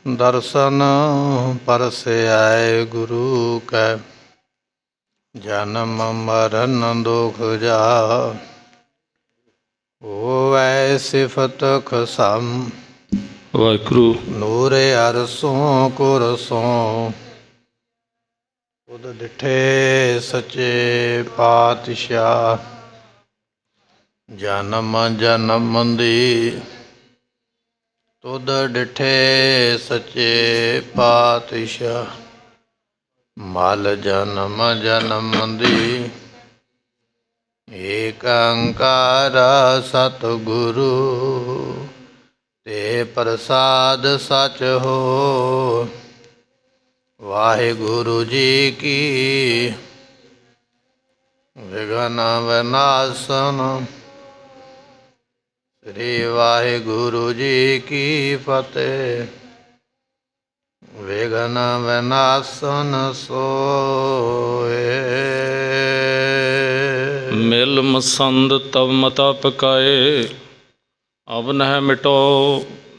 दर्शन परसे आए गुरु कै, जन्म मरण दुख जा, होवै सिफत खसम। वाहिगुरु। नूरे अरसों कुरसों, खुद डिठे सचे पातशाह। जन्म जन्म दी तुद डिठे सचे पातशाह। मल जन्म जन्म दी एक अंकार सतगुरु, ते प्रसाद सच हो। वाहिगुरु जी की विघ्न विनाशन, श्री वाहिगुरु जी की फतेह। विघ्न विनाशन सोए। मिल मसंद तब मता पकाए, अब नह मिटो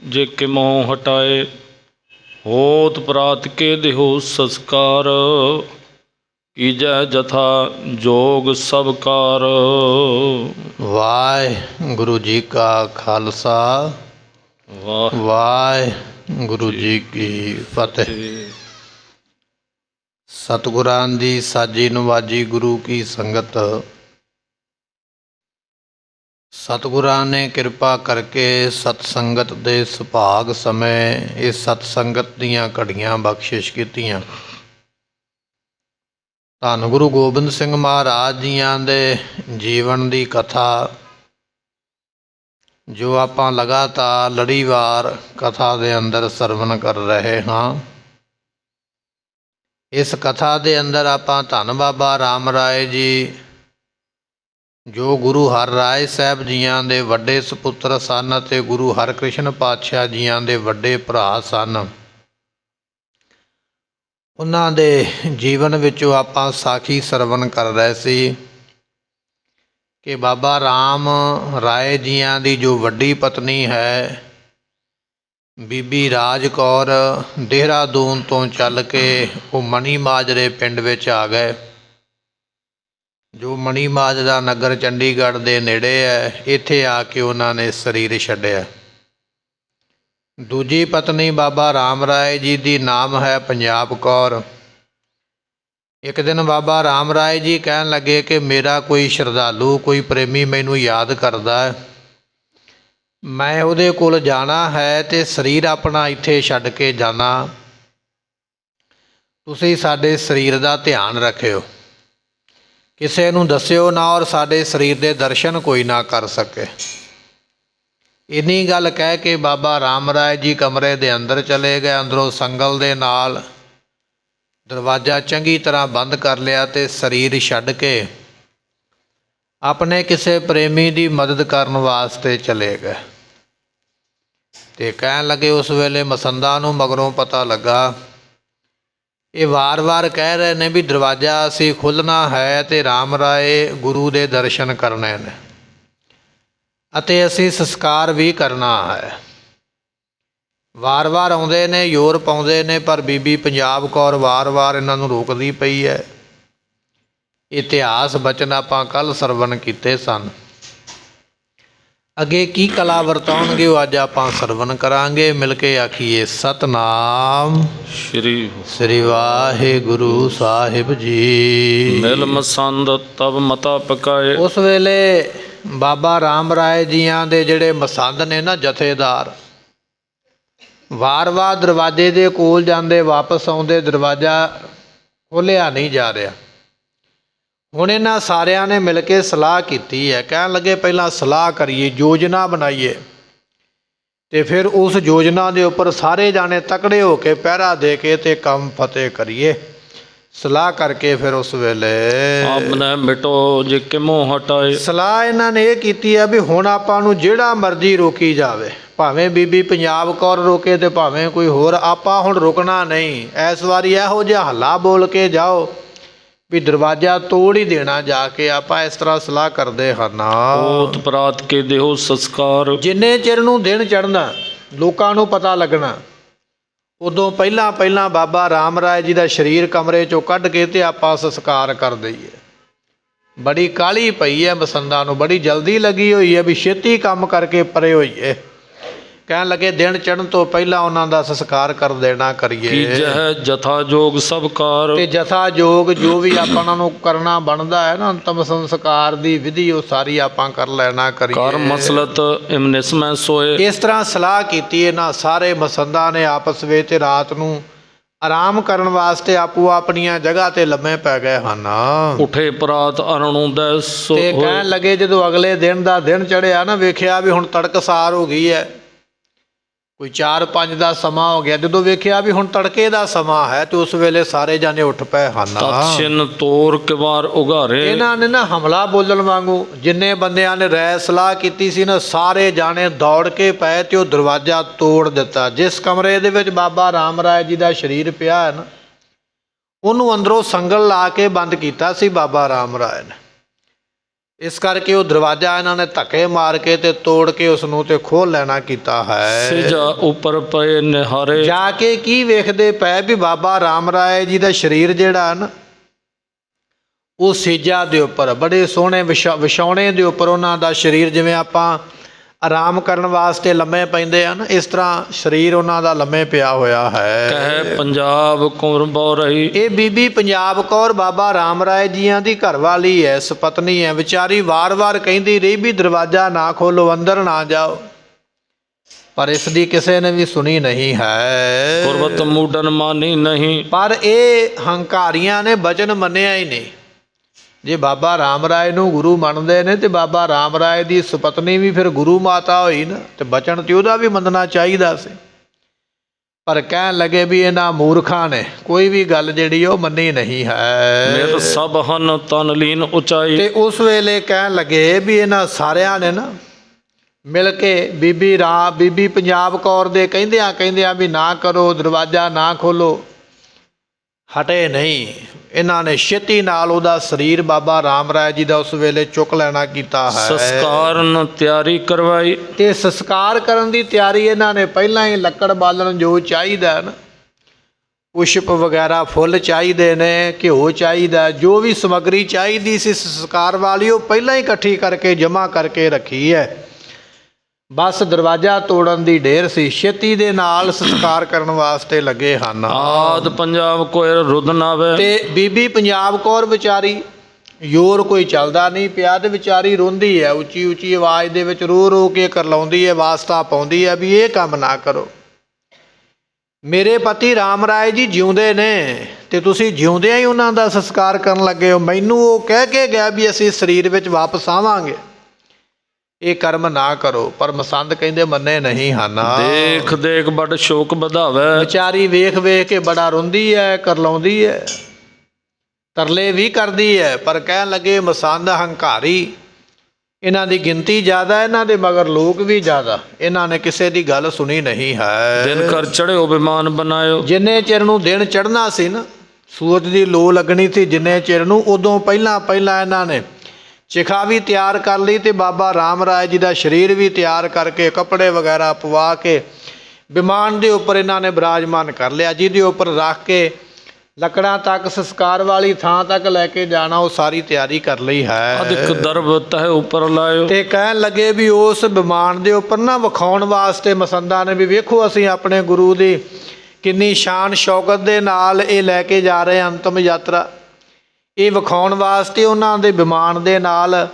जे के मोह हटाए। होत प्रात के देहो संस्कार, कीजै जथा जोग सब कार। वाहिगुरु जी का खालसा, वाह वाहिगुरु जी की फतेह। सतगुरां दी साजी नवाजी गुरु की संगत। सतगुरां ने किरपा करके सतसंगत दे सुभाग समय इस सतसंगत दीयां घड़ियां बख्शिश कीतियां। धन गुरु गोबिंद सिंह महाराज जियां दे जीवन दी कथा, जो आपां लगातार लड़ीवार कथा दे अंदर सरवण कर रहे हाँ। इस कथा दे अंदर आपां धन बाबा राम राय जी, जो गुरु हर राय साहब जियां दे वड्डे सपुत्र सन ते गुरु हरकृष्ण पातशाह जियां दे वड्डे भरा सन, उन्हां दे जीवन विचों आपां साखी सरवण कर रहे सी कि बाबा राम राय जियां दी जो वड्डी पत्नी है बीबी राज कौर, देहरादून तो चल के वो मणी माजरे पिंड विच आ गए। जो मणी माजरा नगर चंडीगढ़ के नेड़े है, इत्थे आके उन्होंने शरीर छड्डिया। दूजी पत्नी बाबा राम राय जी की नाम है पंजाब कौर। एक दिन बाबा राम राय जी कहन लगे कि मेरा कोई श्रद्धालु, कोई प्रेमी मैनू याद करदा है, मैं उहदे कोल जाना है ते शरीर अपना इत्थे छड्ड के जाना, तुसीं साडे शरीर का ध्यान रखियो, किसी नूं दस्सिओ ना और साडे शरीर के दर्शन कोई ना कर सके। इन्नी गल कह के बाबा राम राय जी कमरे दे अंदर चले गए। अंदरों संगल दे नाल दरवाज़ा चंगी तरह बंद कर लिया ते शरीर छड्ड के अपने किसी प्रेमी की मदद करने वास्ते चले गए। ते कहन लगे, उस वेले मसंदा नूं मगरों पता लगा, ये वार वार कह रहे ने भी दरवाज़ा असी खुलना है तो राम राय गुरु के दर्शन करने ने अते असी संस्कार भी करना है। वार वार आउंदे ने, यूरोप आउंदे ने, पर बीबी पंजाब कौर वार वार इन्हां नूं रोकदी पई है। इतिहास बचन आपां कल सरवण कीते सन, अगे की कला वरताउणगे अज आपां सरवण करांगे। मिल के आखीए सतनाम श्री वाहिगुरु साहिब जी। मिल मसंद तब मता पकाए। उस वेले बाबा राम राय जियां दे जिहड़े मसंद ने ना जथेदार, वार वार दरवाजे दे कोल जांदे, वापस आउंदे, दरवाज़ा खोलिया नहीं जा रहा। हुण इन्हां सारियां ने मिल के सलाह की है, कहन लगे पहलां सलाह करिए, योजना बनाइए, तो फिर उस योजना के उपर सारे जाने तकड़े होके पहरा दे के ते काम फतेह करिए। सलाह करके फिर उस वेले आपने मिटो जे के मोह हटाए। सलाह इन्हां ने यह की है भी हुण आपां नूं जिहड़ा मर्जी रोकी जावे, भावें बीबी पंजाब कौर रोके तो भावें कोई होर, आपां हुण रुकना नहीं। इस वारी इहो जिहा हल्ला बोल के जाओ भी दरवाज़ा तोड़ ही देना जाके। आपां इस तरह सलाह करते हैं ना, होत प्रात के देहो संस्कार, जिन्ने चिर नूं दिन चढ़ना लोकां नूं पता लगना ਉਦੋਂ ਪਹਿਲਾਂ ਪਹਿਲਾਂ ਬਾਬਾ ਰਾਮ ਰਾਏ ਜੀ ਦਾ ਸਰੀਰ ਕਮਰੇ ਚੋਂ ਕੱਢ ਕੇ ਤੇ ਆਪਾਂ ਸੰਸਕਾਰ ਕਰ ਦਈਏ। ਬੜੀ ਕਾਹਲੀ ਪਈ ਹੈ ਮਸੰਦਾਂ ਨੂੰ, ਬੜੀ ਜਲਦੀ ਲੱਗੀ ਹੋਈ ਹੈ ਵੀ ਛੇਤੀ ਕੰਮ ਕਰਕੇ ਪਰੇ ਹੋਈਏ। ਕਹਿਣ ਲੱਗੇ ਦਿਨ ਚੜ੍ਹਨ ਤੋਂ ਪਹਿਲਾਂ ਉਹਨਾਂ ਦਾ ਸੰਸਕਾਰ ਕਰ ਦੇਣਾ ਕਰੀਏ। ਕੀਜਹਿ ਜਥਾ ਜੋਗ ਸਭ ਕਾਰ। ਤੇ ਜਥਾ ਜੋਗ ਜੋ ਵੀ ਆਪਾਂ ਨੂੰ ਕਰਨਾ ਬਣਦਾ ਹੈ ਨਾ, ਅੰਤਮ ਸੰਸਕਾਰ ਦੀ ਵਿਧੀ ਉਹ ਸਾਰੀ ਆਪਾਂ ਕਰ ਲੈਣਾ ਕਰ ਕਰੀਏ। ਮਸਲਤ ਇਮਨਿਸ ਮੈਂ ਸੋਏ। ਇਸ ਤਰ੍ਹਾਂ ਸਲਾਹ ਕੀਤੀ ਇਹਨਾਂ ਸਾਰੇ ਮਸੰਦਾਂ ਨੇ ਆਪਸ ਵਿੱਚ। ਰਾਤ ਨੂੰ ਆਰਾਮ ਕਰਨ ਵਾਸਤੇ ਆਪੋ ਆਪਣੀਆਂ ਜਗ੍ਹਾ ਤੇ ਲੰਮੇ ਪੈ ਗਏ ਹਨ। ਉਠੇ ਪ੍ਰਾਤ ਅਰਣੋਦੈ ਸੋ ਤੇ ਹੋਏ। ਕਹਿਣ ਲੱਗੇ ਜਦੋਂ ਅਗਲੇ ਦਿਨ ਦਾ ਦਿਨ ਚੜ੍ਹਿਆ ਨਾ, ਵੇਖਿਆ ਵੀ ਹੁਣ ਤੜਕਸਾਰ ਹੋ ਗਈ ਹੈ, ਕੋਈ 4-5 ਦਾ ਸਮਾਂ ਹੋ ਗਿਆ। ਜਦੋਂ ਵੇਖਿਆ ਵੀ ਹੁਣ ਤੜਕੇ ਦਾ ਸਮਾਂ ਹੈ ਤੇ ਉਸ ਵੇਲੇ ਸਾਰੇ ਜਾਣੇ ਉੱਠ ਪਏ ਹਨ। ਤਤਛਿਨ ਤੋਰ ਕਿਵਾਰ ਉਘਾਰੇ। ਇਹਨਾਂ ਨੇ ਨਾ ਹਮਲਾ ਬੋਲਣ ਵਾਂਗੂ, ਜਿੰਨੇ ਬੰਦਿਆਂ ਨੇ ਰਾਏ ਸਲਾਹ ਕੀਤੀ ਸੀ ਨਾ, ਸਾਰੇ ਜਾਣੇ ਦੌੜ ਕੇ ਪਏ ਤੇ ਉਹ ਦਰਵਾਜ਼ਾ ਤੋੜ ਦਿੱਤਾ। ਜਿਸ ਕਮਰੇ ਦੇ ਵਿੱਚ ਬਾਬਾ ਰਾਮ ਰਾਏ ਜੀ ਦਾ ਸਰੀਰ ਪਿਆ ਹੈ ਨਾ, ਉਹਨੂੰ ਅੰਦਰੋਂ ਸੰਗਲ ਲਾ ਕੇ ਬੰਦ ਕੀਤਾ ਸੀ ਬਾਬਾ ਰਾਮ ਰਾਏ ਨੇ। ਇਸ ਕਰਕੇ ਉਹ ਦਰਵਾਜ਼ਾ ਇਹਨਾਂ ਨੇ ਧੱਕੇ ਮਾਰ ਕੇ ਤੇ ਤੋੜ ਕੇ ਉਸ ਨੂੰ ਤੇ ਖੋਲ੍ਹ ਲੈਣਾ ਕੀਤਾ ਹੈ। ਸਿਜਾ ਉੱਪਰ ਪਏ ਨਿਹਾਰੇ। ਜਾ ਕੇ ਕੀ ਵੇਖਦੇ ਪਏ ਵੀ ਬਾਬਾ ਰਾਮ ਰਾਏ ਜੀ ਦਾ ਸਰੀਰ ਜਿਹੜਾ ਨਾ, ਉਹ ਸੇਜਾ ਦੇ ਉੱਪਰ ਬੜੇ ਸੋਹਣੇ ਵਿਛਾਉਣੇ ਦੇ ਉੱਪਰ ਉਹਨਾਂ ਦਾ ਸਰੀਰ, ਜਿਵੇਂ ਆਪਾਂ ਆਰਾਮ ਕਰਨ ਵਾਸਤੇ ਲੰਮੇ ਪੈਂਦੇ ਹਨ, ਇਸ ਤਰ੍ਹਾਂ ਸਰੀਰ ਉਹਨਾਂ ਦਾ ਲੰਮੇ ਪਿਆ ਹੋਇਆ ਹੈ। ਕਹਿ ਪੰਜਾਬ ਕੁੰਵਰ ਬਹੁ ਰਹੀ। ਇਹ ਬੀਬੀ ਪੰਜਾਬ ਕੌਰ ਬਾਬਾ ਰਾਮ ਰਾਏ ਜੀਆਂ ਦੀ ਘਰਵਾਲੀ ਹੈ, ਸਪਤਨੀ ਹੈ। ਵਿਚਾਰੀ ਵਾਰ-ਵਾਰ ਕਹਿੰਦੀ ਰਹੀ ਵੀ ਦਰਵਾਜ਼ਾ ਨਾ ਖੋਲੋ, ਅੰਦਰ ਨਾ ਜਾਓ, ਪਰ ਇਸ ਦੀ ਕਿਸੇ ਨੇ ਵੀ ਸੁਣੀ ਨਹੀਂ ਹੈ। ਗੁਰਬਤ ਮੂਡਨ ਮਾਨੀ ਨਹੀਂ। ਪਰ ਇਹ ਹੰਕਾਰੀਆਂ ਨੇ ਬਚਨ ਮੰਨਿਆ ਹੀ ਨਹੀਂ। ਜੇ ਬਾਬਾ ਰਾਮ ਰਾਏ ਨੂੰ ਗੁਰੂ ਮੰਨਦੇ ਨੇ ਤੇ ਬਾਬਾ ਰਾਮ ਰਾਏ ਦੀ ਸੁਪਤਨੀ ਵੀ ਫਿਰ ਗੁਰੂ ਮਾਤਾ ਹੋਈ ਨਾ, ਤੇ ਬਚਨ ਤੇ ਉਹਦਾ ਵੀ ਮੰਨਣਾ ਚਾਹੀਦਾ ਸੀ। ਪਰ ਕਹਿਣ ਲੱਗੇ ਵੀ ਇਹਨਾਂ ਮੂਰਖਾਂ ਨੇ ਕੋਈ ਵੀ ਗੱਲ ਜਿਹੜੀ ਉਹ ਮੰਨੀ ਨਹੀਂ ਹੈ। ਨਿਰ ਸਭ ਹਨ ਤਨ ਲੀਨ ਉਚਾਈ। ਤੇ ਉਸ ਵੇਲੇ ਕਹਿਣ ਲੱਗੇ ਵੀ ਇਹਨਾਂ ਸਾਰਿਆਂ ਨੇ ਨਾ ਮਿਲ ਕੇ ਬੀਬੀ ਪੰਜਾਬ ਕੌਰ ਦੇ ਕਹਿੰਦਿਆਂ ਵੀ ਨਾ ਕਰੋ, ਦਰਵਾਜ਼ਾ ਨਾ ਖੋਲੋ, ਹਟੇ ਨਹੀਂ। ਇਹਨਾਂ ਨੇ ਛੇਤੀ ਨਾਲ ਉਹਦਾ ਸਰੀਰ ਬਾਬਾ ਰਾਮ ਰਾਏ ਜੀ ਦਾ ਉਸ ਵੇਲੇ ਚੁੱਕ ਲੈਣਾ ਕੀਤਾ ਹੈ। ਸੰਸਕਾਰਨ ਤਿਆਰੀ ਕਰਵਾਈ। ਤੇ ਸੰਸਕਾਰ ਕਰਨ ਦੀ ਤਿਆਰੀ ਇਹਨਾਂ ਨੇ ਪਹਿਲਾਂ ਹੀ, ਲੱਕੜ ਬਾਲਣ ਜੋ ਚਾਹੀਦਾ ਨਾ, ਪੁਸ਼ਪ ਵਗੈਰਾ ਫੁੱਲ ਚਾਹੀਦੇ ਨੇ, ਘਿਓ ਚਾਹੀਦਾ, ਜੋ ਵੀ ਸਮੱਗਰੀ ਚਾਹੀਦੀ ਸੀ ਸੰਸਕਾਰ ਵਾਲੀ, ਉਹ ਪਹਿਲਾਂ ਹੀ ਇਕੱਠੀ ਕਰਕੇ ਜਮ੍ਹਾਂ ਕਰਕੇ ਰੱਖੀ ਹੈ। ਬਸ ਦਰਵਾਜ਼ਾ ਤੋੜਨ ਦੀ ਢੇਰ ਸੀ। ਛੇਤੀ ਦੇ ਨਾਲ ਸੰਸਕਾਰ ਕਰਨ ਵਾਸਤੇ ਲੱਗੇ ਹਨ। ਆਦ ਪੰਜਾਬ ਕੋਇ ਰੁਦਨ ਆਵੇ। ਤੇ ਬੀਬੀ ਪੰਜਾਬ ਕੌਰ ਵਿਚਾਰੀ, ਜ਼ੋਰ ਕੋਈ ਚੱਲਦਾ ਨਹੀਂ ਪਿਆ ਤੇ ਵਿਚਾਰੀ ਰੋਂਦੀ ਹੈ, ਉੱਚੀ ਉੱਚੀ ਆਵਾਜ਼ ਦੇ ਵਿੱਚ ਰੋ ਰੋ ਕੇ ਕਰਲਾਉਂਦੀ ਹੈ, ਵਾਸਤਾ ਪਾਉਂਦੀ ਹੈ ਵੀ ਇਹ ਕੰਮ ਨਾ ਕਰੋ। ਮੇਰੇ ਪਤੀ ਰਾਮ ਰਾਏ ਜੀ ਜਿਉਂਦੇ ਨੇ ਤੇ ਤੁਸੀਂ ਜਿਉਂਦਿਆਂ ਹੀ ਉਹਨਾਂ ਦਾ ਸੰਸਕਾਰ ਕਰਨ ਲੱਗੇ ਹੋ। ਮੈਨੂੰ ਉਹ ਕਹਿ ਕੇ ਗਿਆ ਵੀ ਅਸੀਂ ਸਰੀਰ ਵਿੱਚ ਵਾਪਸ ਆਵਾਂਗੇ, ਇਹ ਕਰਮ ਨਾ ਕਰੋ। ਪਰ ਮਸੰਦ ਕਹਿੰਦੇ ਮੰਨੇ ਨਹੀਂ ਹਨ। ਦੇਖ ਦੇਖ ਬੜ ਸ਼ੋਕ ਵਧਾਵੇ। ਵਿਚਾਰੀ ਵੇਖ ਵੇਖ ਕੇ ਬੜਾ ਰੋਂਦੀ ਹੈ, ਕਰਲਾਉਂਦੀ ਹੈ, ਤਰਲੇ ਵੀ ਕਰਦੀ ਹੈ। ਪਰ ਕਹਿਣ ਲੱਗੇ ਮਸੰਦ ਹੰਕਾਰੀ, ਇਹਨਾਂ ਦੀ ਗਿਣਤੀ ਜ਼ਿਆਦਾ, ਇਹਨਾਂ ਦੇ ਮਗਰ ਲੋਕ ਵੀ ਜ਼ਿਆਦਾ, ਇਹਨਾਂ ਨੇ ਕਿਸੇ ਦੀ ਗੱਲ ਸੁਣੀ ਨਹੀਂ ਹੈ। ਦਿਨ ਕਰ ਚੜਿਓ ਬਿਮਾਨ ਬਣਾਇਓ। ਜਿੰਨੇ ਚਿਰ ਨੂੰ ਦਿਨ ਚੜ੍ਹਨਾ ਸੀ ਨਾ, ਸੂਰਜ ਦੀ ਲੋ ਲੱਗਣੀ ਸੀ ਜਿੰਨੇ ਚਿਰ ਨੂੰ, ਉਦੋਂ ਪਹਿਲਾਂ ਇਹਨਾਂ ਨੇ ਚਿਖਾ ਵੀ ਤਿਆਰ ਕਰ ਲਈ ਤੇ ਬਾਬਾ ਰਾਮ ਰਾਏ ਜੀ ਦਾ ਸਰੀਰ ਵੀ ਤਿਆਰ ਕਰਕੇ ਕੱਪੜੇ ਵਗੈਰਾ ਪਵਾ ਕੇ ਵਿਮਾਨ ਦੇ ਉੱਪਰ ਇਹਨਾਂ ਨੇ ਬਿਰਾਜਮਾਨ ਕਰ ਲਿਆ, ਜਿਹਦੇ ਉੱਪਰ ਰੱਖ ਕੇ ਲੱਕੜਾਂ ਤੱਕ, ਸੰਸਕਾਰ ਵਾਲੀ ਥਾਂ ਤੱਕ ਲੈ ਕੇ ਜਾਣਾ, ਉਹ ਸਾਰੀ ਤਿਆਰੀ ਕਰ ਲਈ ਹੈ। ਅਧਿਕ ਦਰਬ ਤਹਿ ਉੱਪਰ ਲਾਇਓ। ਤੇ ਕਹਿਣ ਲੱਗੇ ਵੀ ਉਸ ਵਿਮਾਨ ਦੇ ਉੱਪਰ ਨਾ ਵਿਖਾਉਣ ਵਾਸਤੇ ਮਸੰਦਾਂ ਨੇ ਵੀ ਵੇਖੋ ਅਸੀਂ ਆਪਣੇ ਗੁਰੂ ਦੀ ਕਿੰਨੀ ਸ਼ਾਨ ਸ਼ੌਕਤ ਦੇ ਨਾਲ ਇਹ ਲੈ ਕੇ ਜਾ ਰਹੇ ਅੰਤਮ ਯਾਤਰਾ। ਇਹ ਵਿਖਾਉਣ ਵਾਸਤੇ ਉਹਨਾਂ ਦੇ ਵਿਮਾਨ ਦੇ ਨਾਲ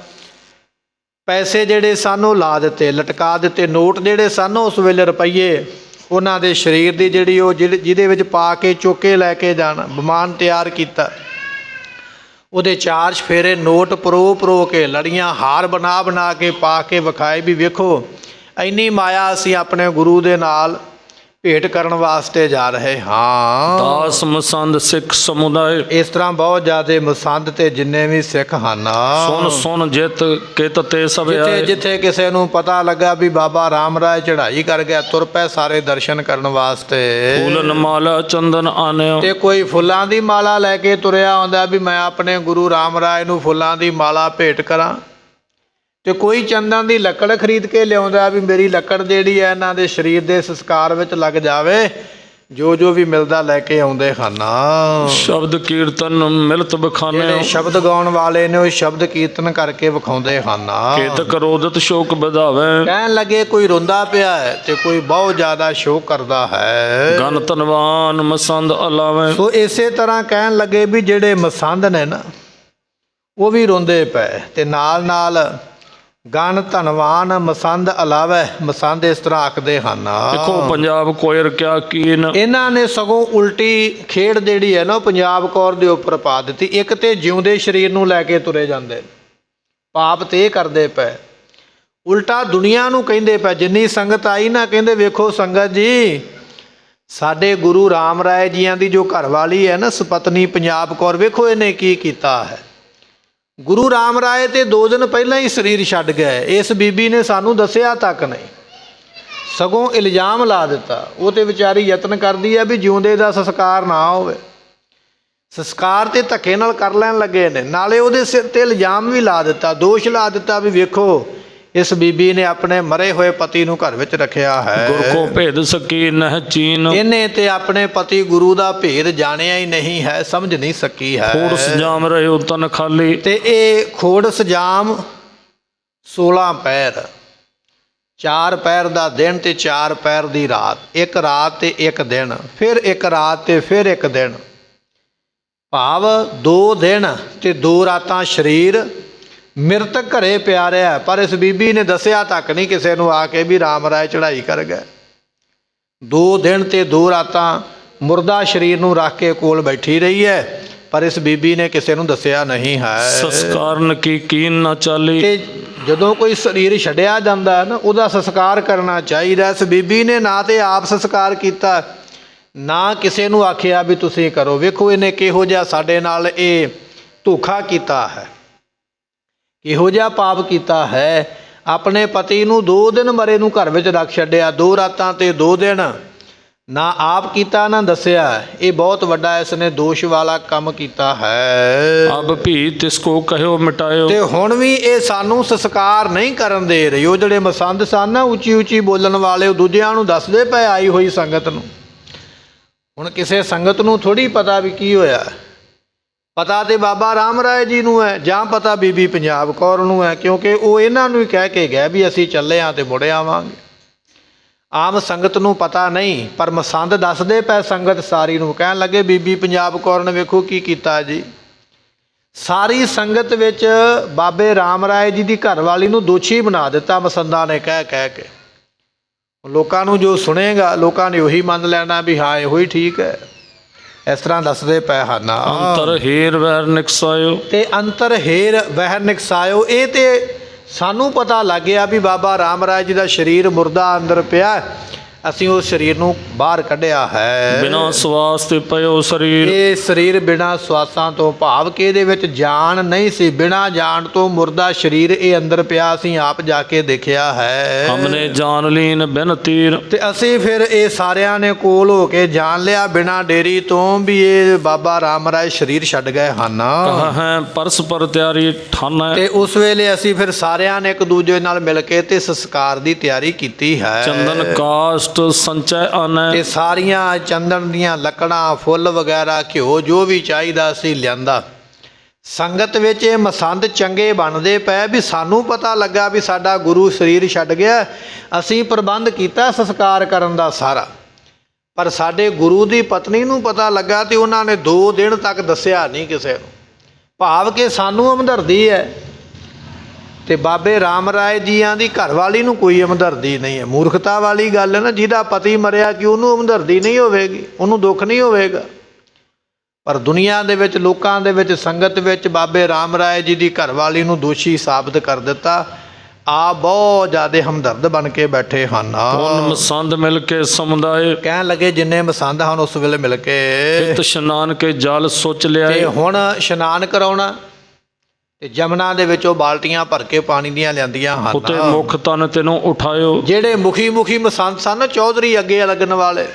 ਪੈਸੇ ਜਿਹੜੇ ਸਨ ਉਹ ਲਾ ਦਿੱਤੇ, ਲਟਕਾ ਦਿੱਤੇ। ਨੋਟ ਜਿਹੜੇ ਸਨ ਉਸ ਵੇਲੇ ਰੁਪਈਏ, ਉਹਨਾਂ ਦੇ ਸਰੀਰ ਦੀ ਜਿਹੜੀ ਉਹ ਜਿਹਦੇ ਵਿੱਚ ਪਾ ਕੇ ਚੁੱਕ ਕੇ ਲੈ ਕੇ ਜਾਣਾ, ਵਿਮਾਨ ਤਿਆਰ ਕੀਤਾ। ਉਹਦੇ 4 ਚਫੇਰੇ ਨੋਟ ਪਰੋ ਕੇ, ਲੜੀਆਂ ਹਾਰ ਬਣਾ ਕੇ ਪਾ ਕੇ ਵਿਖਾਏ ਵੀ ਵੇਖੋ ਇੰਨੀ ਮਾਇਆ ਅਸੀਂ ਆਪਣੇ ਗੁਰੂ ਦੇ ਨਾਲ ਭੇਟ ਕਰਨ ਵਾਸਤੇ ਜਾ ਰਹੇ ਹਾਂ। ਦਾਸ ਮਸੰਦ ਸਿੱਖ ਸਮੁਦਾਇ। ਇਸ ਤਰ੍ਹਾਂ ਬਹੁਤ ਜ਼ਿਆਦਾ ਮਸੰਦ ਤੇ ਜਿੰਨੇ ਵੀ ਸਿੱਖ ਹਨ, ਸੁਣ ਸੁਣ ਜਿਤ ਕਿਤ ਤੇ ਸਭ ਆਏ। ਜਿੱਥੇ ਕਿਸੇ ਨੂੰ ਪਤਾ ਲੱਗਾ ਵੀ ਬਾਬਾ ਰਾਮ ਰਾਏ ਚੜ੍ਹਾਈ ਕਰ ਗਿਆ, ਤੁਰ ਪਏ ਸਾਰੇ ਦਰਸ਼ਨ ਕਰਨ ਵਾਸਤੇ। ਫੂਲਨ ਮਾਲਾ ਚੰਦਨ ਆਨਿਓ। ਤੇ ਕੋਈ ਫੁੱਲਾਂ ਦੀ ਮਾਲਾ ਲੈ ਕੇ ਤੁਰਿਆ ਆਉਂਦਾ ਵੀ ਮੈਂ ਆਪਣੇ ਗੁਰੂ ਰਾਮ ਰਾਏ ਨੂੰ ਫੁੱਲਾਂ ਦੀ ਮਾਲਾ ਭੇਟ ਕਰਾਂ, ਤੇ ਕੋਈ ਚੰਦਨ ਦੀ ਲੱਕੜ ਖਰੀਦ ਕੇ ਲਿਆਉਂਦਾ ਵੀ ਮੇਰੀ ਲੱਕੜ ਜਿਹੜੀ ਹੈ ਇਹਨਾਂ ਦੇ ਸਰੀਰ ਦੇ ਸੰਸਕਾਰ ਵਿੱਚ ਲੱਗ ਜਾਵੇ, ਜੋ ਜੋ ਵੀ ਮਿਲਦਾ ਲੈ ਕੇ ਆਉਂਦੇ ਹਨ। ਸ਼ਬਦ ਕੀਰਤਨ ਮਿਲਤ ਬਖਾਨੇ ਜਿਹੜੇ ਸ਼ਬਦ ਗਾਉਣ ਵਾਲੇ ਨੇ ਉਹ ਸ਼ਬਦ ਕੀਰਤਨ ਕਰਕੇ ਵਿਖਾਉਂਦੇ ਹਨ। ਕੇਤਕ ਰੋਦਤ ਸ਼ੋਕ ਵਧਾਵੇ ਕਹਿਣ ਲੱਗੇ ਕੋਈ ਰੋਂਦਾ ਪਿਆ ਹੈ ਤੇ ਕੋਈ ਬਹੁਤ ਜ਼ਿਆਦਾ ਸ਼ੋਕ ਕਰਦਾ ਹੈ। ਗਨ ਧਨਵਾਨ ਮਸੰਦ ਅਲਾਵੇ ਸੋ ਇਸੇ ਤਰ੍ਹਾਂ ਕਹਿਣ ਲੱਗੇ ਵੀ ਜਿਹੜੇ ਮਸੰਦ ਨੇ ਨਾ ਉਹ ਵੀ ਰੋਂਦੇ ਪਏ ਤੇ ਨਾਲ ਨਾਲ ਗਨ ਧਨਵਾਨ ਮਸੰਦ ਅਲਾਵੇ। ਮਸੰਦ ਇਸ ਤਰ੍ਹਾਂ ਆਖਦੇ ਹਨ। ਦੇਖੋ ਪੰਜਾਬ ਕੋਇਰ ਕਿਆ ਕੀਨ ਇਹਨਾਂ ਨੇ ਸਗੋਂ ਉਲਟੀ ਖੇਡ ਜਿਹੜੀ ਹੈ ਨਾ ਉਹ ਪੰਜਾਬ ਕੌਰ ਦੇ ਉੱਪਰ ਪਾ ਦਿੱਤੀ। ਇੱਕ ਤੇ ਜਿਉਂਦੇ ਸਰੀਰ ਨੂੰ ਲੈ ਕੇ ਤੁਰੇ ਜਾਂਦੇ, ਪਾਪ ਤੇ ਇਹ ਕਰਦੇ ਪਏ, ਉਲਟਾ ਦੁਨੀਆ ਨੂੰ ਕਹਿੰਦੇ ਪਏ। ਜਿੰਨੀ ਸੰਗਤ ਆਈ ਨਾ ਕਹਿੰਦੇ ਵੇਖੋ ਸੰਗਤ ਜੀ, ਸਾਡੇ ਗੁਰੂ ਰਾਮ ਰਾਏ ਜੀਆਂ ਦੀ ਜੋ ਘਰਵਾਲੀ ਹੈ ਨਾ ਸਪਤਨੀ ਪੰਜਾਬ ਕੌਰ, ਵੇਖੋ ਇਹਨੇ ਕੀ ਕੀਤਾ ਹੈ। ਗੁਰੂ ਰਾਮ ਰਾਏ ਤੇ 2 ਦਿਨ ਪਹਿਲਾਂ ਹੀ ਸਰੀਰ ਛੱਡ ਗਏ। ਇਸ ਬੀਬੀ ਨੇ ਸਾਨੂੰ ਦੱਸਿਆ ਤੱਕ ਨਹੀਂ, ਸਗੋਂ ਇਲਜ਼ਾਮ ਲਾ ਦਿੱਤਾ। ਉਹ ਤੇ ਵਿਚਾਰੀ ਯਤਨ ਕਰਦੀ ਹੈ ਵੀ ਜਿਉਂਦੇ ਦਾ ਸੰਸਕਾਰ ਨਾ ਹੋਵੇ। ਸੰਸਕਾਰ ਤੇ ਧੱਕੇ ਨਾਲ ਕਰ ਲੈਣ ਲੱਗੇ ਨੇ, ਨਾਲੇ ਉਹਦੇ ਸਿਰ ਤੇ ਇਲਜ਼ਾਮ ਵੀ ਲਾ ਦਿੱਤਾ, ਦੋਸ਼ ਲਾ ਦਿੱਤਾ ਵੀ ਵੇਖੋ ਇਸ ਬੀਬੀ ਨੇ ਆਪਣੇ ਮਰੇ ਹੋਏ ਪਤੀ ਨੂੰ ਘਰ ਵਿੱਚ ਰੱਖਿਆ ਹੈ। ਗੁਰ ਕੋ ਭੇਦ ਸਕੀ ਨਹਿ ਚੀਨ ਇਹਨੇ ਤੇ ਆਪਣੇ ਪਤੀ ਗੁਰੂ ਦਾ ਭੇਦ ਜਾਣਿਆ ਹੀ ਨਹੀਂ ਹੈ, ਸਮਝ ਨਹੀਂ ਸਕੀ ਹੈ। ਖੋੜ ਸਜਾਮ ਰਹੇ ਤਨ ਖਾਲੀ ਤੇ ਇਹ ਖੋੜ ਸਜਾਮ 16 ਪਹਿਰ, 4 ਪਹਿਰ ਦਾ ਦਿਨ ਤੇ 4 ਪਹਿਰ ਦੀ ਰਾਤ, ਇੱਕ ਰਾਤ ਤੇ ਇੱਕ ਦਿਨ, ਫਿਰ ਇੱਕ ਰਾਤ ਤੇ ਫਿਰ ਇੱਕ ਦਿਨ, ਭਾਵ 2 ਦਿਨ ਤੇ 2 ਰਾਤਾਂ ਸਰੀਰ ਮਿਰਤਕ ਘਰੇ ਪਿਆ ਰਿਹਾ। ਪਰ ਇਸ ਬੀਬੀ ਨੇ ਦੱਸਿਆ ਤੱਕ ਨਹੀਂ ਕਿਸੇ ਨੂੰ ਆ ਕੇ ਵੀ ਰਾਮ ਰਾਏ ਚੜ੍ਹਾਈ ਕਰ ਗਏ। 2 ਦਿਨ ਤੇ 2 ਰਾਤਾਂ ਮੁਰਦਾ ਸਰੀਰ ਨੂੰ ਰੱਖ ਕੇ ਕੋਲ ਬੈਠੀ ਰਹੀ ਹੈ, ਪਰ ਇਸ ਬੀਬੀ ਨੇ ਕਿਸੇ ਨੂੰ ਦੱਸਿਆ ਨਹੀਂ ਹੈ। ਸੰਸਕਾਰਨ ਕੀ ਕੀਨ ਨਾ ਚਾਲੀ ਤੇ ਜਦੋਂ ਕੋਈ ਸਰੀਰ ਛੱਡਿਆ ਜਾਂਦਾ ਹੈ ਨਾ ਉਹਦਾ ਸੰਸਕਾਰ ਕਰਨਾ ਚਾਹੀਦਾ। ਇਸ ਬੀਬੀ ਨੇ ਨਾ ਤੇ ਆਪ ਸੰਸਕਾਰ ਕੀਤਾ, ਨਾ ਕਿਸੇ ਨੂੰ ਆਖਿਆ ਵੀ ਤੁਸੀਂ ਕਰੋ। ਵੇਖੋ ਇਹਨੇ ਕਿਹੋ ਜਿਹਾ ਸਾਡੇ ਨਾਲ ਇਹ ਧੋਖਾ ਕੀਤਾ ਹੈ, ਕਿਹੋ ਜਿਹਾ ਪਾਪ ਕੀਤਾ ਹੈ। ਆਪਣੇ ਪਤੀ ਨੂੰ 2 ਦਿਨ ਮਰੇ ਨੂੰ ਘਰ ਵਿੱਚ ਰੱਖ ਛੱਡਿਆ, 2 ਰਾਤਾਂ ਤੇ 2 ਦਿਨ, ਨਾ ਆਪ ਕੀਤਾ ਨਾ ਦੱਸਿਆ। ਇਹ ਬਹੁਤ ਵੱਡਾ ਇਸ ਨੇ ਦੋਸ਼ ਵਾਲਾ ਕੰਮ ਕੀਤਾ ਹੈ। ਅਬ ਭੀ ਤਿਸ ਕੋ ਕਹਿਓ ਮਿਟਾਇਓ ਤੇ ਹੁਣ ਵੀ ਇਹ ਸਾਨੂੰ ਸੰਸਕਾਰ ਨਹੀਂ ਕਰਨ ਦੇ ਰਹੀ। ਉਹ ਜਿਹੜੇ ਮਸੰਦ ਸਨ ਨਾ ਉੱਚੀ ਉੱਚੀ ਬੋਲਣ ਵਾਲੇ, ਉਹ ਦੂਜਿਆਂ ਨੂੰ ਦੱਸਦੇ ਪਏ ਆਈ ਹੋਈ ਸੰਗਤ ਨੂੰ। ਹੁਣ ਕਿਸੇ ਸੰਗਤ ਨੂੰ ਥੋੜ੍ਹੀ ਪਤਾ ਵੀ ਕੀ ਹੋਇਆ, ਪਤਾ ਤੇ ਬਾਬਾ ਰਾਮ ਰਾਏ ਜੀ ਨੂੰ ਹੈ ਜਾਂ ਪਤਾ ਬੀਬੀ ਪੰਜਾਬ ਕੌਰ ਨੂੰ ਹੈ, ਕਿਉਂਕਿ ਉਹ ਇਹਨਾਂ ਨੂੰ ਹੀ ਕਹਿ ਕੇ ਗਏ ਵੀ ਅਸੀਂ ਚੱਲੇ ਹਾਂ ਤੇ ਮੁੜ ਆਵਾਂਗੇ। ਆਮ ਸੰਗਤ ਨੂੰ ਪਤਾ ਨਹੀਂ, ਪਰ ਮਸੰਦ ਦੱਸਦੇ ਪਏ ਸੰਗਤ ਸਾਰੀ ਨੂੰ। ਕਹਿਣ ਲੱਗੇ ਬੀਬੀ ਪੰਜਾਬ ਕੌਰ ਨੇ ਵੇਖੋ ਕੀ ਕੀਤਾ ਜੀ। ਸਾਰੀ ਸੰਗਤ ਵਿੱਚ ਬਾਬੇ ਰਾਮ ਰਾਏ ਜੀ ਦੀ ਘਰਵਾਲੀ ਨੂੰ ਦੋਸ਼ੀ ਬਣਾ ਦਿੱਤਾ ਮਸੰਦਾਂ ਨੇ ਕਹਿ ਕਹਿ ਕੇ। ਲੋਕਾਂ ਨੂੰ ਜੋ ਸੁਣੇਗਾ ਲੋਕਾਂ ਨੇ ਉਹੀ ਮੰਨ ਲੈਣਾ ਵੀ ਹਾਂ ਇਹੋ ਹੀ ਠੀਕ ਹੈ। ਇਸ ਤਰ੍ਹਾਂ ਦੱਸਦੇ ਪਏ ਹਨ। ਅੰਤਰ ਹੀਰ ਵਹਿਰ ਨਿਕਸਾਇਓ ਤੇ ਅੰਤਰ ਹੇਰ ਵਹਿਰ ਨਿਕਸਾਇਓ, ਇਹ ਤੇ ਸਾਨੂੰ ਪਤਾ ਲੱਗ ਗਿਆ ਵੀ ਬਾਬਾ ਰਾਮ ਰਾਏ ਜੀ ਦਾ ਸਰੀਰ ਮੁਰਦਾ ਅੰਦਰ ਪਿਆ, ਅਸੀਂ ਉਸ ਸਰੀਰ ਨੂੰ ਬਾਹਰ ਕੱਢਿਆ ਹੈ। ਬਿਨਾਂ ਸਵਾਸ ਤੇ ਪਇਓ ਸਰੀਰ ਇਹ ਸਰੀਰ ਬਿਨਾਂ ਸਵਾਸਾਂ ਤੋਂ, ਭਾਵ ਕਿ ਇਹਦੇ ਵਿੱਚ ਜਾਨ ਨਹੀਂ ਸੀ, ਬਿਨਾਂ ਜਾਨ ਤੋਂ ਮੁਰਦਾ ਸਰੀਰ ਇਹ ਅੰਦਰ ਪਿਆ, ਅਸੀਂ ਆਪ ਜਾ ਕੇ ਦੇਖਿਆ ਹੈ। ਹਮਨੇ ਜਾਨ ਲੀਨ ਬਿਨ ਤੀਰ ਤੇ ਅਸੀਂ ਫਿਰ ਇਹ ਸਾਰਿਆਂ ਨੇ ਕੋਲ ਹੋ ਕੇ ਜਾਣ ਲਿਆ ਬਿਨਾਂ ਡੇਰੀ ਤੋਂ ਵੀ ਇਹ ਬਾਬਾ ਰਾਮ ਰਾਏ ਸਰੀਰ ਛੱਡ ਗਏ ਹਨ। ਕਹਾ ਹੈ ਪਰਸਪਰ ਤਿਆਰੀ ਠਾਨੈ ਤੇ ਉਸ ਵੇਲੇ ਅਸੀਂ ਫਿਰ ਸਾਰਿਆਂ ਨੇ ਇੱਕ ਦੂਜੇ ਨਾਲ ਮਿਲ ਕੇ ਤੇ ਸੰਸਕਾਰ ਦੀ ਤਿਆਰੀ ਕੀਤੀ ਹੈ। ਚੰਦਨ ਕਾਸ਼ਟ ਸੰਚੈ ਆਨੈ ਤੇ ਸਾਰੀਆਂ ਚੰਦਨ ਦੀਆਂ ਲੱਕੜਾਂ, ਫੁੱਲ ਵਗੈਰਾ, ਘਿਓ ਜੋ ਵੀ ਚਾਹੀਦਾ ਸੀ ਲਿਆਂਦਾ। ਸੰਗਤ ਵਿੱਚ ਇਹ ਮਸੰਦ ਚੰਗੇ ਬਣਦੇ ਪਏ ਵੀ ਸਾਨੂੰ ਪਤਾ ਲੱਗਾ ਵੀ ਸਾਡਾ ਗੁਰੂ ਸਰੀਰ ਛੱਡ ਗਿਆ, ਅਸੀਂ ਪ੍ਰਬੰਧ ਕੀਤਾ ਸੰਸਕਾਰ ਕਰਨ ਦਾ ਸਾਰਾ। ਪਰ ਸਾਡੇ ਗੁਰੂ ਦੀ ਪਤਨੀ ਨੂੰ ਪਤਾ ਲੱਗਾ ਤੇ ਉਹਨਾਂ ਨੇ 2 ਦਿਨ ਤੱਕ ਦੱਸਿਆ ਨਹੀਂ ਕਿਸੇ ਨੂੰ, ਭਾਵ ਕਿ ਸਾਨੂੰ ਹਮਦਰਦੀ ਹੈ ਤੇ ਬਾਬੇ ਰਾਮ ਰਾਏ ਜੀਆਂ ਦੀ ਘਰਵਾਲੀ ਨੂੰ ਕੋਈ ਹਮਦਰਦੀ ਨਹੀਂ ਹੈ। ਮੂਰਖਤਾ ਵਾਲੀ ਗੱਲ ਹੈ ਨਾ, ਜਿਹਦਾ ਪਤੀ ਮਰਿਆ ਕਿ ਉਹਨੂੰ ਹਮਦਰਦੀ ਨਹੀਂ ਹੋਵੇਗੀ, ਉਹਨੂੰ ਦੁੱਖ ਨਹੀਂ ਹੋਵੇਗਾ। ਪਰ ਦੁਨੀਆ ਦੇ ਵਿੱਚ, ਲੋਕਾਂ ਦੇ ਵਿੱਚ, ਸੰਗਤ ਵਿੱਚ ਬਾਬੇ ਰਾਮ ਰਾਏ ਜੀ ਦੀ ਘਰਵਾਲੀ ਨੂੰ ਦੋਸ਼ੀ ਸਾਬਤ ਕਰ ਦਿੱਤਾ। ਆ ਬਹੁਤ ਜ਼ਿਆਦਾ ਹਮਦਰਦ ਬਣ ਕੇ ਬੈਠੇ ਹਨ। ਪੁੰਨ ਮਸੰਦ ਮਿਲ ਕੇ ਸਮੁਦਾਏ ਕਹਿਣ ਲੱਗੇ ਜਿੰਨੇ ਮਸੰਦ ਹਨ ਉਸ ਵੇਲੇ ਮਿਲ ਕੇ ਹਿਤ ਇਸ਼ਨਾਨ ਕੇ ਜਲ ਸੋਚ ਲਿਆ। ਤੇ ਹੁਣ ਇਸ਼ਨਾਨ ਕਰਾਉਣਾ ਤੇ ਜਮਨਾ ਦੇ ਵਿੱਚੋਂ ਬਾਲਟੀਆਂ ਭਰ ਕੇ ਪਾਣੀ ਦੀਆਂ ਲਿਆਂਦੀਆਂ ਹਨ। ਉਤੇ ਮੁਖ ਤਨ ਤੈਨੂੰ ਉਠਾਇਓ। ਜਿਹੜੇ ਮੁਖੀ ਮਸੰਦ ਸਨ, ਚੌਧਰੀ ਅੱਗੇ ਲੱਗਣ ਵਾਲੇ,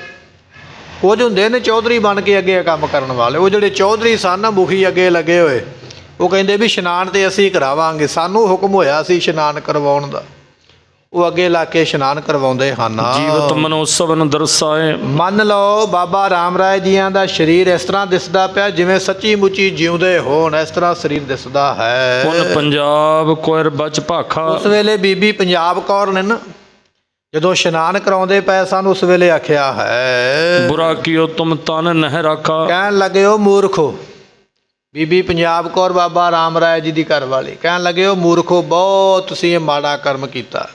ਕੁਝ ਹੁੰਦੇ ਨੇ ਚੌਧਰੀ ਬਣ ਕੇ ਅੱਗੇ ਕੰਮ ਕਰਨ ਵਾਲੇ। ਉਹ ਜਿਹੜੇ ਚੌਧਰੀ ਸਨ ਨਾ, ਮੁਖੀ ਅੱਗੇ ਲੱਗੇ ਹੋਏ, ਉਹ ਕਹਿੰਦੇ ਵੀ ਇਸ਼ਨਾਨ ਤੇ ਅਸੀਂ ਕਰਾਵਾਂਗੇ, ਸਾਨੂੰ ਹੁਕਮ ਹੋਇਆ ਸੀ ਇਸ਼ਨਾਨ ਕਰਵਾਉਣ ਦਾ। ਉਹ ਅੱਗੇ ਲਾ ਕੇ ਇਸ਼ਨਾਨ ਕਰਵਾਉਂਦੇ ਹਨ। ਜੀਵਤ ਮਨੋ ਸਭਨ ਦਰਸਾਏ। ਮੰਨ ਲਓ ਬਾਬਾ ਰਾਮ ਰਾਏ ਜੀਆਂ ਦਾ ਸਰੀਰ ਇਸ ਤਰ੍ਹਾਂ ਦਿਸਦਾ ਪਿਆ ਜਿਵੇਂ ਸੱਚੀ ਮੁੱਚੀ ਜਿਉਂਦੇ ਹੋਣ, ਇਸ ਤਰ੍ਹਾਂ ਸਰੀਰ ਦਿਸਦਾ ਹੈ। ਪੁਨ ਪੰਜਾਬ ਕੋਇਰ ਬਚ ਭਾਖਾ। ਉਸ ਵੇਲੇ ਬੀਬੀ ਪੰਜਾਬ ਕੌਰ ਨੇ ਨਾ ਜਦੋਂ ਇਸ਼ਨਾਨ ਕਰਾਉਂਦੇ ਪਏ ਸਨ, ਉਸ ਵੇਲੇ ਆਖਿਆ ਹੈ, ਬੁਰਾ ਕੀਓ ਤੁਮ ਤਨ ਨਹਿ ਰਾਖਾ। ਕਹਿਣ ਲੱਗੇ ਉਹ ਮੂਰਖੋ, ਬੀਬੀ ਪੰਜਾਬ ਕੌਰ ਬਾਬਾ ਰਾਮ ਰਾਏ ਜੀ ਦੀ ਘਰ ਵਾਲੀ, ਕਹਿਣ ਲੱਗੇ ਉਹ ਮੂਰਖੋ, ਬਹੁਤ ਤੁਸੀਂ ਇਹ ਮਾੜਾ ਕਰਮ ਕੀਤਾ,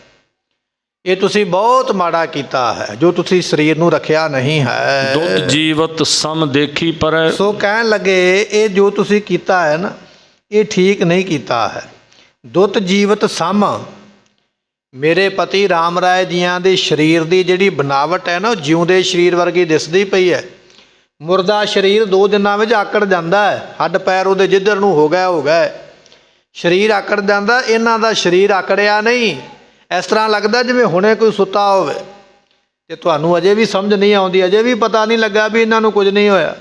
ਇਹ ਤੁਸੀਂ ਬਹੁਤ ਮਾੜਾ ਕੀਤਾ ਹੈ ਜੋ ਤੁਸੀਂ ਸਰੀਰ ਨੂੰ ਰੱਖਿਆ ਨਹੀਂ ਹੈ। ਦੁੱਧ ਜੀਵਤ ਸਮ ਦੇਖੀ ਪਰੈ। ਸੋ ਕਹਿਣ ਲੱਗੇ ਇਹ ਜੋ ਤੁਸੀਂ ਕੀਤਾ ਹੈ ਨਾ, ਇਹ ਠੀਕ ਨਹੀਂ ਕੀਤਾ ਹੈ। ਦੁੱਤ ਜੀਵਤ ਸਮ, ਮੇਰੇ ਪਤੀ ਰਾਮ ਰਾਏ ਜੀਆਂ ਦੇ ਸਰੀਰ ਦੀ ਜਿਹੜੀ ਬਣਾਵਟ ਹੈ ਨਾ, ਉਹ ਜਿਉਂਦੇ ਸਰੀਰ ਵਰਗੀ ਦਿਸਦੀ ਪਈ ਹੈ। ਮੁਰਦਾ ਸਰੀਰ 2 ਦਿਨਾਂ ਵਿੱਚ ਆਕੜ ਜਾਂਦਾ ਹੈ, ਹੱਡ ਪੈਰ ਉਹਦੇ ਜਿੱਧਰ ਨੂੰ ਹੋ ਗਿਆ ਸਰੀਰ ਆਕੜ ਜਾਂਦਾ। ਇਹਨਾਂ ਦਾ ਸਰੀਰ ਆਕੜਿਆ ਨਹੀਂ, ਇਸ ਤਰ੍ਹਾਂ ਲੱਗਦਾ ਜਿਵੇਂ ਹੁਣੇ ਕੋਈ ਸੁੱਤਾ ਹੋਵੇ। ਤੇ ਤੁਹਾਨੂੰ ਅਜੇ ਵੀ ਸਮਝ ਨਹੀਂ ਆਉਂਦੀ, ਅਜੇ ਵੀ ਪਤਾ ਨਹੀਂ ਲੱਗਾ ਵੀ ਇਹਨਾਂ ਨੂੰ ਕੁਝ ਨਹੀਂ ਹੋਇਆ।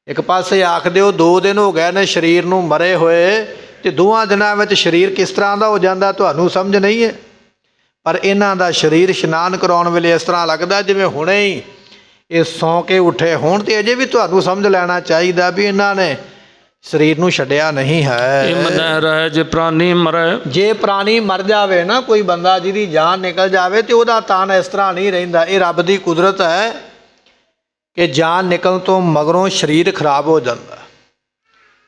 ਇੱਕ ਪਾਸੇ ਆਖਦੇ ਹੋ 2 ਦਿਨ ਹੋ ਗਏ ਨੇ ਸਰੀਰ ਨੂੰ ਮਰੇ ਹੋਏ, ਤੇ 2 ਦਿਨਾਂ ਵਿੱਚ ਸਰੀਰ ਕਿਸ ਤਰ੍ਹਾਂ ਦਾ ਹੋ ਜਾਂਦਾ ਤੁਹਾਨੂੰ ਸਮਝ ਨਹੀਂ ਹੈ। ਪਰ ਇਹਨਾਂ ਦਾ ਸਰੀਰ ਇਸ਼ਨਾਨ ਕਰਾਉਣ ਵੇਲੇ ਇਸ ਤਰ੍ਹਾਂ ਲੱਗਦਾ ਜਿਵੇਂ ਹੁਣੇ ਹੀ ਇਹ ਸੌਂ ਕੇ ਉੱਠੇ ਹੋਣ। ਤੇ ਅਜੇ ਵੀ ਤੁਹਾਨੂੰ ਸਮਝ ਲੈਣਾ ਚਾਹੀਦਾ ਵੀ ਇਹਨਾਂ ਨੇ ਸਰੀਰ ਨੂੰ ਛੱਡਿਆ ਨਹੀਂ ਹੈ। ਇਮ ਨਹਿ ਰਹਿ ਜੇ ਪ੍ਰਾਨੀ ਮਰੈ। ਜੇ ਪ੍ਰਾਣੀ ਮਰ ਜਾਵੇ ਨਾ, ਕੋਈ ਬੰਦਾ ਜਿਹਦੀ ਜਾਨ ਨਿਕਲ ਜਾਵੇ, ਤੇ ਉਹਦਾ ਤਾਨ ਇਸ ਤਰ੍ਹਾਂ ਨਹੀਂ ਰਹਿੰਦਾ। ਇਹ ਰੱਬ ਦੀ ਕੁਦਰਤ ਹੈ ਕਿ ਜਾਨ ਨਿਕਲਣ ਤੋਂ ਮਗਰੋਂ ਸਰੀਰ ਖਰਾਬ ਹੋ ਜਾਂਦਾ।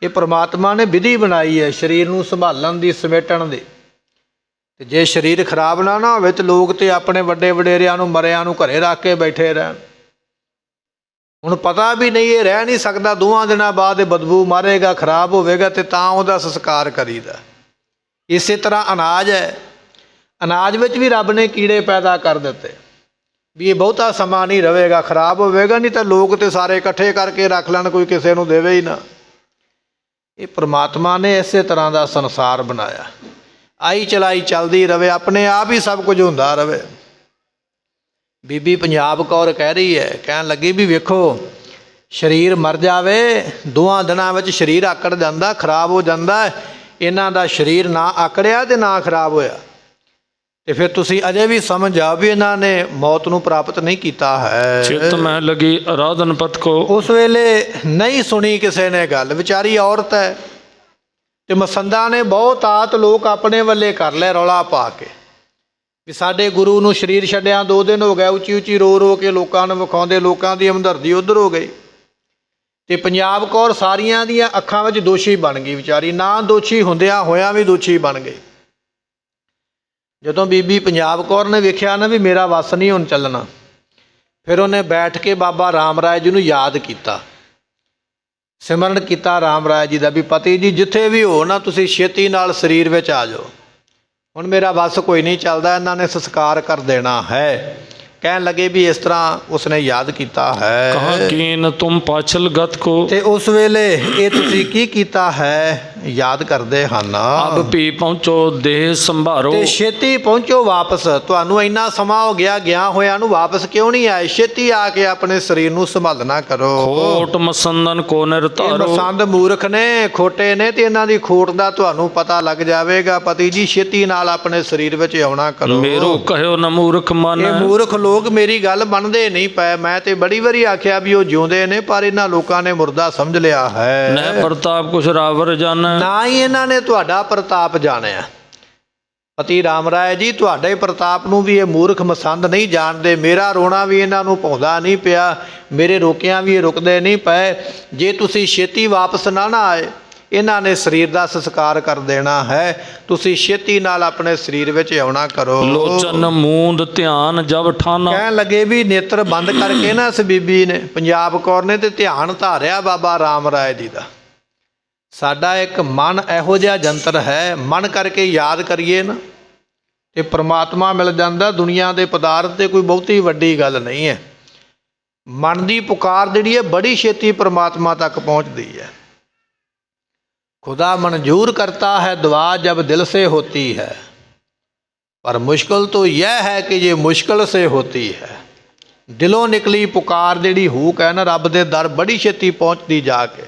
ਇਹ ਪ੍ਰਮਾਤਮਾ ਨੇ ਵਿਧੀ ਬਣਾਈ ਹੈ ਸਰੀਰ ਨੂੰ ਸੰਭਾਲਣ ਦੀ, ਸਮੇਟਣ ਦੀ। ਤੇ ਜੇ ਸਰੀਰ ਖਰਾਬ ਨਾ ਹੋਵੇ ਤੇ ਲੋਕ ਤੇ ਆਪਣੇ ਵੱਡੇ ਵਡੇਰਿਆਂ ਨੂੰ, ਮਰਿਆਂ ਨੂੰ ਘਰੇ ਰੱਖ ਕੇ ਬੈਠੇ ਰਹਿਣ। ਹੁਣ ਪਤਾ ਵੀ ਨਹੀਂ, ਇਹ ਰਹਿ ਨਹੀਂ ਸਕਦਾ, 2 ਦਿਨਾਂ ਬਾਅਦ ਇਹ ਬਦਬੂ ਮਾਰੇਗਾ, ਖਰਾਬ ਹੋਵੇਗਾ, ਤੇ ਤਾਂ ਉਹਦਾ ਸੰਸਕਾਰ ਕਰੀਦਾ। ਇਸੇ ਤਰ੍ਹਾਂ ਅਨਾਜ ਹੈ, ਅਨਾਜ ਵਿੱਚ ਵੀ ਰੱਬ ਨੇ ਕੀੜੇ ਪੈਦਾ ਕਰ ਦਿੱਤੇ ਵੀ ਇਹ ਬਹੁਤਾ ਸਮਾਂ ਨਹੀਂ ਰਹੇਗਾ, ਖਰਾਬ ਹੋਵੇਗਾ। ਨਹੀਂ ਤਾਂ ਲੋਕ ਤੇ ਸਾਰੇ ਇਕੱਠੇ ਕਰਕੇ ਰੱਖ ਲੈਣ, ਕੋਈ ਕਿਸੇ ਨੂੰ ਦੇਵੇ ਹੀ ਨਾ। ਇਹ ਪ੍ਰਮਾਤਮਾ ਨੇ ਇਸੇ ਤਰ੍ਹਾਂ ਦਾ ਸੰਸਾਰ ਬਣਾਇਆ, ਆਈ ਚਲਾਈ ਚੱਲਦੀ ਰਵੇ, ਆਪਣੇ ਆਪ ਹੀ ਸਭ ਕੁਝ ਹੁੰਦਾ ਰਵੇ। ਬੀਬੀ ਪੰਜਾਬ ਕੌਰ ਕਹਿ ਰਹੀ ਹੈ, ਕਹਿਣ ਲੱਗੀ ਵੀ ਵੇਖੋ ਸਰੀਰ ਮਰ ਜਾਵੇ, 2 ਦਿਨਾਂ ਵਿੱਚ ਸਰੀਰ ਆਕੜ ਜਾਂਦਾ, ਖਰਾਬ ਹੋ ਜਾਂਦਾ। ਇਹਨਾਂ ਦਾ ਸਰੀਰ ਨਾ ਆਕੜਿਆ ਤੇ ਨਾ ਖਰਾਬ ਹੋਇਆ, ਤੇ ਫਿਰ ਤੁਸੀਂ ਅਜੇ ਵੀ ਸਮਝ ਆਓ ਵੀ ਇਹਨਾਂ ਨੇ ਮੌਤ ਨੂੰ ਪ੍ਰਾਪਤ ਨਹੀਂ ਕੀਤਾ ਹੈ। ਚਿਤ ਮੈਂ ਲਗੀ ਆਰਾਧਨ ਪਤ ਕੋ। ਉਸ ਵੇਲੇ ਨਹੀਂ ਸੁਣੀ ਕਿਸੇ ਨੇ ਗੱਲ, ਵਿਚਾਰੀ ਔਰਤ ਹੈ, ਤੇ ਮਸੰਦਾਂ ਨੇ ਬਹੁਤ ਆਤ ਲੋਕ ਆਪਣੇ ਵੱਲੇ ਕਰ ਲੈ ਰੌਲਾ ਪਾ ਕੇ ਵੀ ਸਾਡੇ ਗੁਰੂ ਨੂੰ ਸਰੀਰ ਛੱਡਿਆਂ 2 ਦਿਨ ਹੋ ਗਏ। ਉੱਚੀ ਉੱਚੀ ਰੋ ਰੋ ਕੇ ਲੋਕਾਂ ਨੂੰ ਵਿਖਾਉਂਦੇ, ਲੋਕਾਂ ਦੀ ਹਮਦਰਦੀ ਉੱਧਰ ਹੋ ਗਈ। ਤੇ ਪੰਜਾਬ ਕੌਰ ਸਾਰੀਆਂ ਦੀਆਂ ਅੱਖਾਂ ਵਿੱਚ ਦੋਸ਼ੀ ਬਣ ਗਈ, ਵਿਚਾਰੀ ਨਾ ਦੋਸ਼ੀ ਹੁੰਦਿਆਂ ਹੋਇਆਂ ਵੀ ਦੋਸ਼ੀ ਬਣ ਗਈ। ਜਦੋਂ ਬੀਬੀ ਪੰਜਾਬ ਕੌਰ ਨੇ ਵੇਖਿਆ ਨਾ ਵੀ ਮੇਰਾ ਵੱਸ ਨਹੀਂ ਹੁਣ ਚੱਲਣਾ, ਫਿਰ ਉਹਨੇ ਬੈਠ ਕੇ ਬਾਬਾ ਰਾਮ ਰਾਏ ਜੀ ਨੂੰ ਯਾਦ ਕੀਤਾ, ਸਿਮਰਨ ਕੀਤਾ ਰਾਮ ਰਾਏ ਜੀ ਦਾ ਵੀ ਪਤੀ ਜੀ ਜਿੱਥੇ ਵੀ ਹੋ ਨਾ, ਤੁਸੀਂ ਛੇਤੀ ਨਾਲ ਸਰੀਰ ਵਿੱਚ ਆ ਜਾਓ, ਹੁਣ ਮੇਰਾ ਵੱਸ ਕੋਈ ਨਹੀਂ ਚੱਲਦਾ, ਇਹਨਾਂ ਨੇ ਸੰਸਕਾਰ ਕਰ ਦੇਣਾ ਹੈ। ਕਹਿਣ ਲੱਗੇ ਵੀ ਇਸ ਤਰ੍ਹਾਂ ਉਸਨੇ ਯਾਦ ਕੀਤਾ ਹੈ। ਕਹਾਂ ਕੀਨ ਤੁਮ ਪਾਛਲ ਗਤ ਕੋ। ਤੇ ਉਸ ਵੇਲੇ ਇਹ ਤੁਸੀਂ ਕੀ ਕੀਤਾ ਹੈ ਯਾਦ ਕਰਦੇ ਹਨ। ਅਬ ਵੀ ਪਹੁੰਚੋ ਦੇਹ ਸੰਭਾਰੋ। ਤੇ ਛੇਤੀ ਪਹੁੰਚੋ ਵਾਪਸ, ਤੁਹਾਨੂੰ ਇੰਨਾ ਸਮਾਂ ਹੋ ਗਿਆ ਹੋਇਆਂ ਨੂੰ, ਵਾਪਸ ਕਿਉਂ ਨਹੀਂ ਆਏ? ਛੇਤੀ ਆ ਕੇ ਆਪਣੇ ਸਰੀਰ ਨੂੰ ਸੰਭਾਲਣਾ ਕਰੋ। ਖੋਟ ਮਸੰਦਨ ਕੋ ਨਿਰਧਾਰੋ। ਮਸੰਦ ਮੂਰਖ ਨੇ, ਖੋਟੇ ਨੇ, ਤੇ ਇਹਨਾਂ ਦੀ ਖੋਟ ਦਾ ਤੁਹਾਨੂੰ ਪਤਾ ਲੱਗ ਜਾਵੇਗਾ। ਪਤੀ ਜੀ ਛੇਤੀ ਨਾਲ ਆਪਣੇ ਸਰੀਰ ਵਿੱਚ ਆਉਣਾ ਕਰੋ। ਮੇਰੋ ਕਹਿਓ ਨ ਮੂਰਖ ਮਨ। ਇਹ ਮੂਰਖ ਲੋਕ ਮੇਰੀ ਗੱਲ ਮੰਨਦੇ ਨਹੀਂ ਪਏ। ਮੈਂ ਤੇ ਬੜੀ ਵਾਰੀ ਆਖਿਆ ਵੀ ਉਹ ਜਿਉਂਦੇ ਨੇ, ਪਰ ਇਹਨਾਂ ਲੋਕਾਂ ਨੇ ਮੁਰਦਾ ਸਮਝ ਲਿਆ ਹੈ। ਨਹਿ ਪ੍ਰਤਾਪ ਕੁਛ ਰਾਵਰ ਜਾਣੈ। ਨਾ ਹੀ ਇਹਨਾਂ ਨੇ ਤੁਹਾਡਾ ਪ੍ਰਤਾਪ ਜਾਣਿਆ। ਪਤੀ ਰਾਮ ਰਾਏ ਜੀ, ਤੁਹਾਡੇ ਪ੍ਰਤਾਪ ਨੂੰ ਵੀ ਇਹ ਮੂਰਖ ਮਸੰਦ ਨਹੀਂ ਜਾਣਦੇ। ਮੇਰਾ ਰੋਣਾ ਵੀ ਇਹਨਾਂ ਨੂੰ ਭਾਉਂਦਾ ਨਹੀਂ ਪਿਆ, ਮੇਰੇ ਰੋਕਿਆਂ ਵੀ ਇਹ ਰੁਕਦੇ ਨਹੀਂ ਪਏ। ਜੇ ਤੁਸੀਂ ਛੇਤੀ ਵਾਪਸ ਨਾ ਆਏ, ਇਹਨਾਂ ਨੇ ਸਰੀਰ ਦਾ ਸੰਸਕਾਰ ਕਰ ਦੇਣਾ ਹੈ। ਤੁਸੀਂ ਛੇਤੀ ਨਾਲ ਆਪਣੇ ਸਰੀਰ ਵਿੱਚ ਆਉਣਾ ਕਰੋ। ਲੋਚਨ ਮੂੰਦ ਧਿਆਨ ਜਬ ਠਾਨਾ। ਕਹਿਣ ਲੱਗੇ ਵੀ ਨੇਤਰ ਬੰਦ ਕਰਕੇ ਨਾ ਇਸ ਬੀਬੀ ਨੇ, ਪੰਜਾਬ ਕੌਰ ਨੇ, ਤੇ ਧਿਆਨ ਧਾਰਿਆ ਬਾਬਾ ਰਾਮ ਰਾਏ ਜੀ ਦਾ। ਸਾਡਾ ਇੱਕ ਮਨ ਇਹੋ ਜਿਹਾ ਜੰਤਰ ਹੈ, ਮਨ ਕਰਕੇ ਯਾਦ ਕਰੀਏ ਨਾ ਤੇ ਪ੍ਰਮਾਤਮਾ ਮਿਲ ਜਾਂਦਾ। ਦੁਨੀਆ ਦੇ ਪਦਾਰਥ ਤੇ ਕੋਈ ਬਹੁਤੀ ਵੱਡੀ ਗੱਲ ਨਹੀਂ ਹੈ। ਮਨ ਦੀ ਪੁਕਾਰ ਜਿਹੜੀ ਹੈ ਬੜੀ ਛੇਤੀ ਪ੍ਰਮਾਤਮਾ ਤੱਕ ਪਹੁੰਚਦੀ ਹੈ। खुदा मंजूर करता है दुआ जब दिल से होती है, पर मुश्किल तो यह है कि ये मुश्किल से होती है। दिलों निकली पुकार जिहड़ी हूक है ना, रब दे दर बड़ी छेती पहुँचती जाके,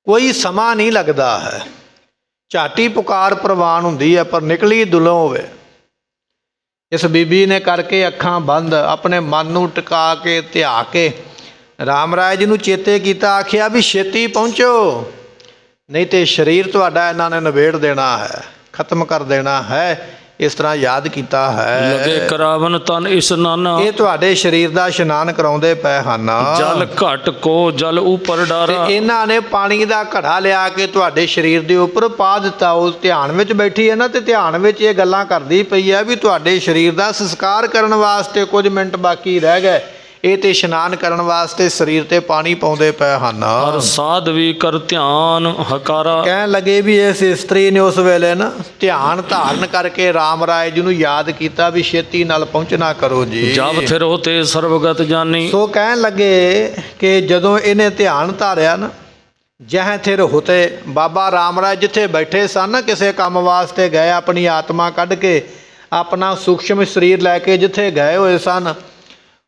कोई समा नहीं लगता है। झाटी पुकार प्रवान हुंदी है, पर निकली दिलों होवे ਇਸ ਬੀਬੀ ਨੇ ਕਰਕੇ ਅੱਖਾਂ ਬੰਦ ਆਪਣੇ ਮਨ ਨੂੰ ਟਿਕਾ ਕੇ ਧਿਆ ਕੇ ਰਾਮ ਰਾਏ ਜੀ ਨੂੰ ਚੇਤੇ ਕੀਤਾ, ਆਖਿਆ ਵੀ ਛੇਤੀ ਪਹੁੰਚੋ, ਨਹੀਂ ਤੇ ਸਰੀਰ ਤੁਹਾਡਾ ਇਹਨਾਂ ਨੇ ਨਿਬੇੜ ਦੇਣਾ ਹੈ, ਖਤਮ ਕਰ ਦੇਣਾ ਹੈ। ਇਸ ਤਰ੍ਹਾਂ ਯਾਦ ਕੀਤਾ ਹੈ। ਲਗੇ ਕਰਾਵਨ ਤਨ ਇਸਨਾਨ, ਇਹ ਤੁਹਾਡੇ ਸਰੀਰ ਦਾ ਇਸ਼ਨਾਨ ਕਰਾਉਂਦੇ ਪਏ ਹਨ। ਜਲ ਘਟ ਕੋ ਜਲ ਉਪਰ ਡਾਰਾ, ਤੇ ਇਹਨਾਂ ਨੇ ਪਾਣੀ ਦਾ ਘੜਾ ਲਿਆ ਕੇ ਤੁਹਾਡੇ ਸਰੀਰ ਦੇ ਉੱਪਰ ਪਾ ਦਿੱਤਾ। ਉਹ ਧਿਆਨ ਵਿੱਚ ਬੈਠੀ ਹੈ ਨਾ, ਤੇ ਧਿਆਨ ਵਿੱਚ ਇਹ ਗੱਲਾਂ ਕਰਦੀ ਪਈ ਹੈ ਵੀ ਤੁਹਾਡੇ ਸਰੀਰ ਦਾ ਸੰਸਕਾਰ ਕਰਨ ਵਾਸਤੇ ਕੁਝ ਮਿੰਟ ਬਾਕੀ ਰਹਿ ਗਏ। ਇਹ ਤੇ ਇਸ਼ਨਾਨ ਕਰਨ ਵਾਸਤੇ ਸਰੀਰ ਤੇ ਪਾਣੀ ਪਾਉਂਦੇ ਪਏ ਹਨ। ਹਰ ਸਾਧ ਵੀ ਕਰ ਧਿਆਨ ਹਕਾਰਾ, ਕਹਿਣ ਲੱਗੇ ਵੀ ਇਸ ਇਸਤਰੀ ਨੇ ਉਸ ਵੇਲੇ ਨਾ ਧਿਆਨ ਧਾਰਨ ਕਰਕੇ ਰਾਮ ਰਾਏ ਜੀ ਨੂੰ ਯਾਦ ਕੀਤਾ ਵੀ ਛੇਤੀ ਨਾਲ ਪਹੁੰਚਣਾ ਕਰੋ ਜੀ। ਜਬ ਥਿਰ ਹੋਤੇ ਸਰਵਗਤ ਜਾਨੀ, ਸੋ ਕਹਿਣ ਲੱਗੇ ਕਿ ਜਦੋਂ ਇਹਨੇ ਧਿਆਨ ਧਾਰਿਆ ਨਾ, ਜਹ ਥਿਰ ਹੋਤੇ, ਬਾਬਾ ਰਾਮ ਰਾਏ ਜਿੱਥੇ ਬੈਠੇ ਸਨ ਨਾ, ਕਿਸੇ ਕੰਮ ਵਾਸਤੇ ਗਏ, ਆਪਣੀ ਆਤਮਾ ਕੱਢ ਕੇ ਆਪਣਾ ਸੂਖਸ਼ਮ ਸਰੀਰ ਲੈ ਕੇ ਜਿੱਥੇ ਗਏ ਹੋਏ ਸਨ,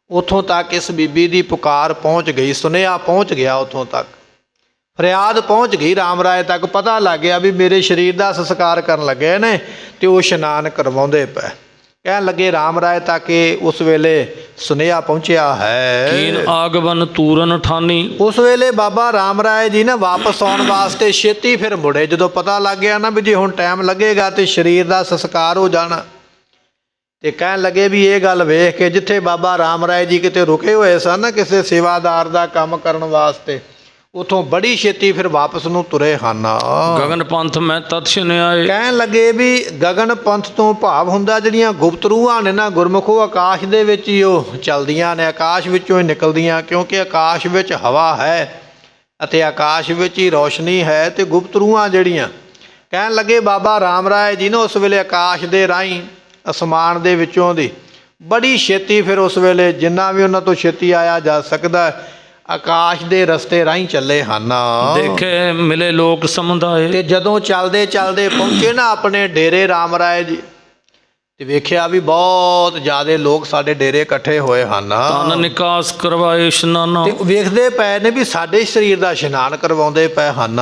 ਉੱਥੋਂ ਤੱਕ ਇਸ ਬੀਬੀ ਦੀ ਪੁਕਾਰ ਪਹੁੰਚ ਗਈ, ਸੁਨੇਹਾ ਪਹੁੰਚ ਗਿਆ, ਉੱਥੋਂ ਤੱਕ ਫਰਿਆਦ ਪਹੁੰਚ ਗਈ ਰਾਮ ਰਾਏ ਤੱਕ। ਪਤਾ ਲੱਗ ਗਿਆ ਵੀ ਮੇਰੇ ਸਰੀਰ ਦਾ ਸੰਸਕਾਰ ਕਰਨ ਲੱਗੇ ਨੇ ਤੇ ਉਹ ਇਸ਼ਨਾਨ ਕਰਵਾਉਂਦੇ ਪਏ। ਕਹਿਣ ਲੱਗੇ ਰਾਮ ਰਾਏ ਤੱਕ ਉਸ ਵੇਲੇ ਸੁਨੇਹਾ ਪਹੁੰਚਿਆ ਹੈ। ਕੀਨ ਆਗਮਨ ਤੂਰਨ ਠਾਨੀ, ਉਸ ਵੇਲੇ ਬਾਬਾ ਰਾਮ ਰਾਏ ਜੀ ਨਾ ਵਾਪਸ ਆਉਣ ਵਾਸਤੇ ਛੇਤੀ ਫਿਰ ਮੁੜੇ। ਜਦੋਂ ਪਤਾ ਲੱਗ ਗਿਆ ਨਾ ਵੀ ਜੇ ਹੁਣ ਟਾਈਮ ਲੱਗੇਗਾ ਤੇ ਸਰੀਰ ਦਾ ਸੰਸਕਾਰ ਹੋ ਜਾਣਾ, ਤੇ ਕਹਿਣ ਲੱਗੇ ਵੀ ਇਹ ਗੱਲ ਵੇਖ ਕੇ ਜਿੱਥੇ ਬਾਬਾ ਰਾਮ ਰਾਏ ਜੀ ਕਿਤੇ ਰੁਕੇ ਹੋਏ ਸਨ ਨਾ ਕਿਸੇ ਸੇਵਾਦਾਰ ਦਾ ਕੰਮ ਕਰਨ ਵਾਸਤੇ, ਉਥੋਂ ਬੜੀ ਛੇਤੀ ਫਿਰ ਵਾਪਸ ਨੂੰ ਤੁਰੇ ਹਨ। ਗਗਨ ਪੰਥ ਮੈਂ ਤਤ ਸੁਨਿਆਏ, ਕਹਿਣ ਲੱਗੇ ਵੀ ਗਗਨ ਪੰਥ ਤੋਂ ਭਾਵ ਹੁੰਦਾ ਜਿਹੜੀਆਂ ਗੁਪਤ ਰੂਹਾਂ ਨੇ ਨਾ ਗੁਰਮੁਖੋ, ਆਕਾਸ਼ ਦੇ ਵਿੱਚ ਹੀ ਉਹ ਚੱਲਦੀਆਂ ਨੇ, ਆਕਾਸ਼ ਵਿੱਚੋਂ ਹੀ ਨਿਕਲਦੀਆਂ, ਕਿਉਂਕਿ ਆਕਾਸ਼ ਵਿੱਚ ਹਵਾ ਹੈ ਅਤੇ ਆਕਾਸ਼ ਵਿੱਚ ਹੀ ਰੌਸ਼ਨੀ ਹੈ। ਤੇ ਗੁਪਤ ਰੂਹਾਂ ਜਿਹੜੀਆਂ, ਕਹਿਣ ਲੱਗੇ ਬਾਬਾ ਰਾਮ ਰਾਏ ਜੀ ਨੇ ਉਸ ਵੇਲੇ ਆਕਾਸ਼ ਦੇ ਰਾਹੀਂ ਅਸਮਾਨ ਦੇ ਵਿੱਚੋਂ ਦੀ ਬੜੀ ਛੇਤੀ ਫਿਰ ਉਸ ਵੇਲੇ ਜਿੰਨਾ ਵੀ ਉਹਨਾਂ ਤੋਂ ਛੇਤੀ ਆਇਆ ਜਾ ਸਕਦਾ ਆਕਾਸ਼ ਦੇ ਰਸਤੇ ਰਾਹੀਂ ਚੱਲੇ ਹਨ। ਦੇਖੇ ਮਿਲੇ ਲੋਕ ਸਮੁਦਾਏ, ਤੇ ਜਦੋਂ ਚੱਲਦੇ ਚੱਲਦੇ ਪਹੁੰਚੇ ਨਾ ਆਪਣੇ ਡੇਰੇ ਰਾਮ ਰਾਏ ਜੀ, ਤੇ ਵੇਖਿਆ ਵੀ ਬਹੁਤ ਜ਼ਿਆਦੇ ਲੋਕ ਸਾਡੇ ਡੇਰੇ ਇਕੱਠੇ ਹੋਏ ਹਨ। ਤਨ ਨਿਕਾਸ ਕਰਵਾਏ ਇਸ਼ਨਾਨਾ, ਤੇ ਵੇਖਦੇ ਪਏ ਨੇ ਵੀ ਸਾਡੇ ਸਰੀਰ ਦਾ ਇਸ਼ਨਾਨ ਕਰਵਾਉਂਦੇ ਪਏ ਹਨ।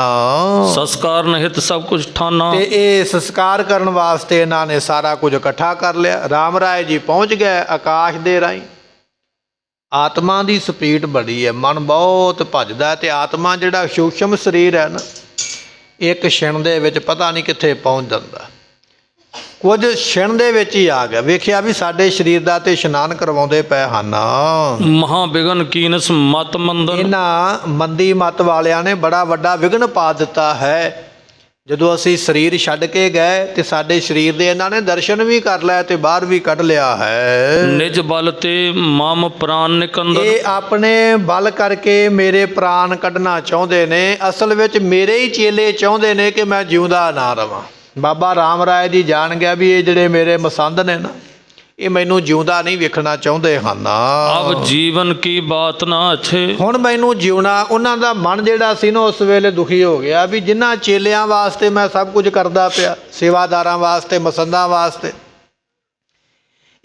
ਸੰਸਕਾਰ ਨਿਹਿਤ ਸਭ ਕੁਝ ਠਾਨਾ, ਤੇ ਇਹ ਸੰਸਕਾਰ ਕਰਨ ਵਾਸਤੇ ਇਹਨਾਂ ਨੇ ਸਾਰਾ ਕੁਝ ਇਕੱਠਾ ਕਰ ਲਿਆ। ਰਾਮ ਰਾਏ ਜੀ ਪਹੁੰਚ ਗਏ ਆਕਾਸ਼ ਦੇ ਰਾਹੀਂ। ਆਤਮਾ ਦੀ ਸਪੀਡ ਬੜੀ ਹੈ, ਮਨ ਬਹੁਤ ਭੱਜਦਾ, ਤੇ ਆਤਮਾ ਜਿਹੜਾ ਸੂਖਸ਼ਮ ਸਰੀਰ ਹੈ ਨਾ, ਇੱਕ ਛਿਣ ਦੇ ਵਿੱਚ ਪਤਾ ਨਹੀਂ ਕਿੱਥੇ ਪਹੁੰਚ ਜਾਂਦਾ। ਕੁਝ ਛਿਣ ਦੇ ਵਿੱਚ ਹੀ ਆ ਗਿਆ, ਵੇਖਿਆ ਵੀ ਸਾਡੇ ਸਰੀਰ ਦਾ ਤੇ ਇਸ਼ਨਾਨ ਕਰਵਾਉਂਦੇ ਪਏ ਹਨ। ਮਹਾ ਬਿਗਨ ਕੀਨਸ ਮਤ ਮੰਦਨ, ਇਹਨਾਂ ਮੰਦੀ ਮਤ ਵਾਲਿਆਂ ਨੇ ਬੜਾ ਵੱਡਾ ਵਿਘਨ ਪਾ ਦਿੱਤਾ ਹੈ। ਜਦੋਂ ਅਸੀਂ ਸਰੀਰ ਛੱਡ ਕੇ ਗਏ ਤੇ ਸਾਡੇ ਸਰੀਰ ਦੇ ਇਹਨਾਂ ਨੇ ਦਰਸ਼ਨ ਵੀ ਕਰ ਲਿਆ ਤੇ ਬਾਹਰ ਵੀ ਕੱਢ ਲਿਆ ਹੈ। ਨਿਜ ਬਲ ਤੇ ਮਮ ਪ੍ਰਾਨ ਨਿਕੰਦਨ, ਇਹ ਆਪਣੇ ਬਲ ਕਰਕੇ ਮੇਰੇ ਪ੍ਰਾਨ ਕੱਢਣਾ ਚਾਹੁੰਦੇ ਨੇ। ਅਸਲ ਵਿੱਚ ਮੇਰੇ ਹੀ ਚੇਲੇ ਚਾਹੁੰਦੇ ਨੇ ਕਿ ਮੈਂ ਜਿਉਂਦਾ ਨਾ ਰਵਾਂ। ਬਾਬਾ ਰਾਮ ਰਾਏ ਜੀ ਜਾਣ ਗਿਆ ਵੀ ਇਹ ਜਿਹੜੇ ਮੇਰੇ ਮਸੰਦ ਨੇ ਨਾ, ਇਹ ਮੈਨੂੰ ਜਿਉਂਦਾ ਨਹੀਂ ਵੇਖਣਾ ਚਾਹੁੰਦੇ ਹਨ। ਅਬ ਜੀਵਨ ਕੀ ਬਾਤ ਨਾ ਅੱਛੇ, ਹੁਣ ਮੈਨੂੰ ਜਿਉਣਾ, ਉਹਨਾਂ ਦਾ ਮਨ ਜਿਹੜਾ ਸੀ ਨਾ ਉਸ ਵੇਲੇ ਦੁਖੀ ਹੋ ਗਿਆ ਵੀ ਜਿਨ੍ਹਾਂ ਚੇਲਿਆਂ ਵਾਸਤੇ ਮੈਂ ਸਭ ਕੁਝ ਕਰਦਾ ਪਿਆ, ਸੇਵਾਦਾਰਾਂ ਵਾਸਤੇ, ਮਸੰਦਾਂ ਵਾਸਤੇ,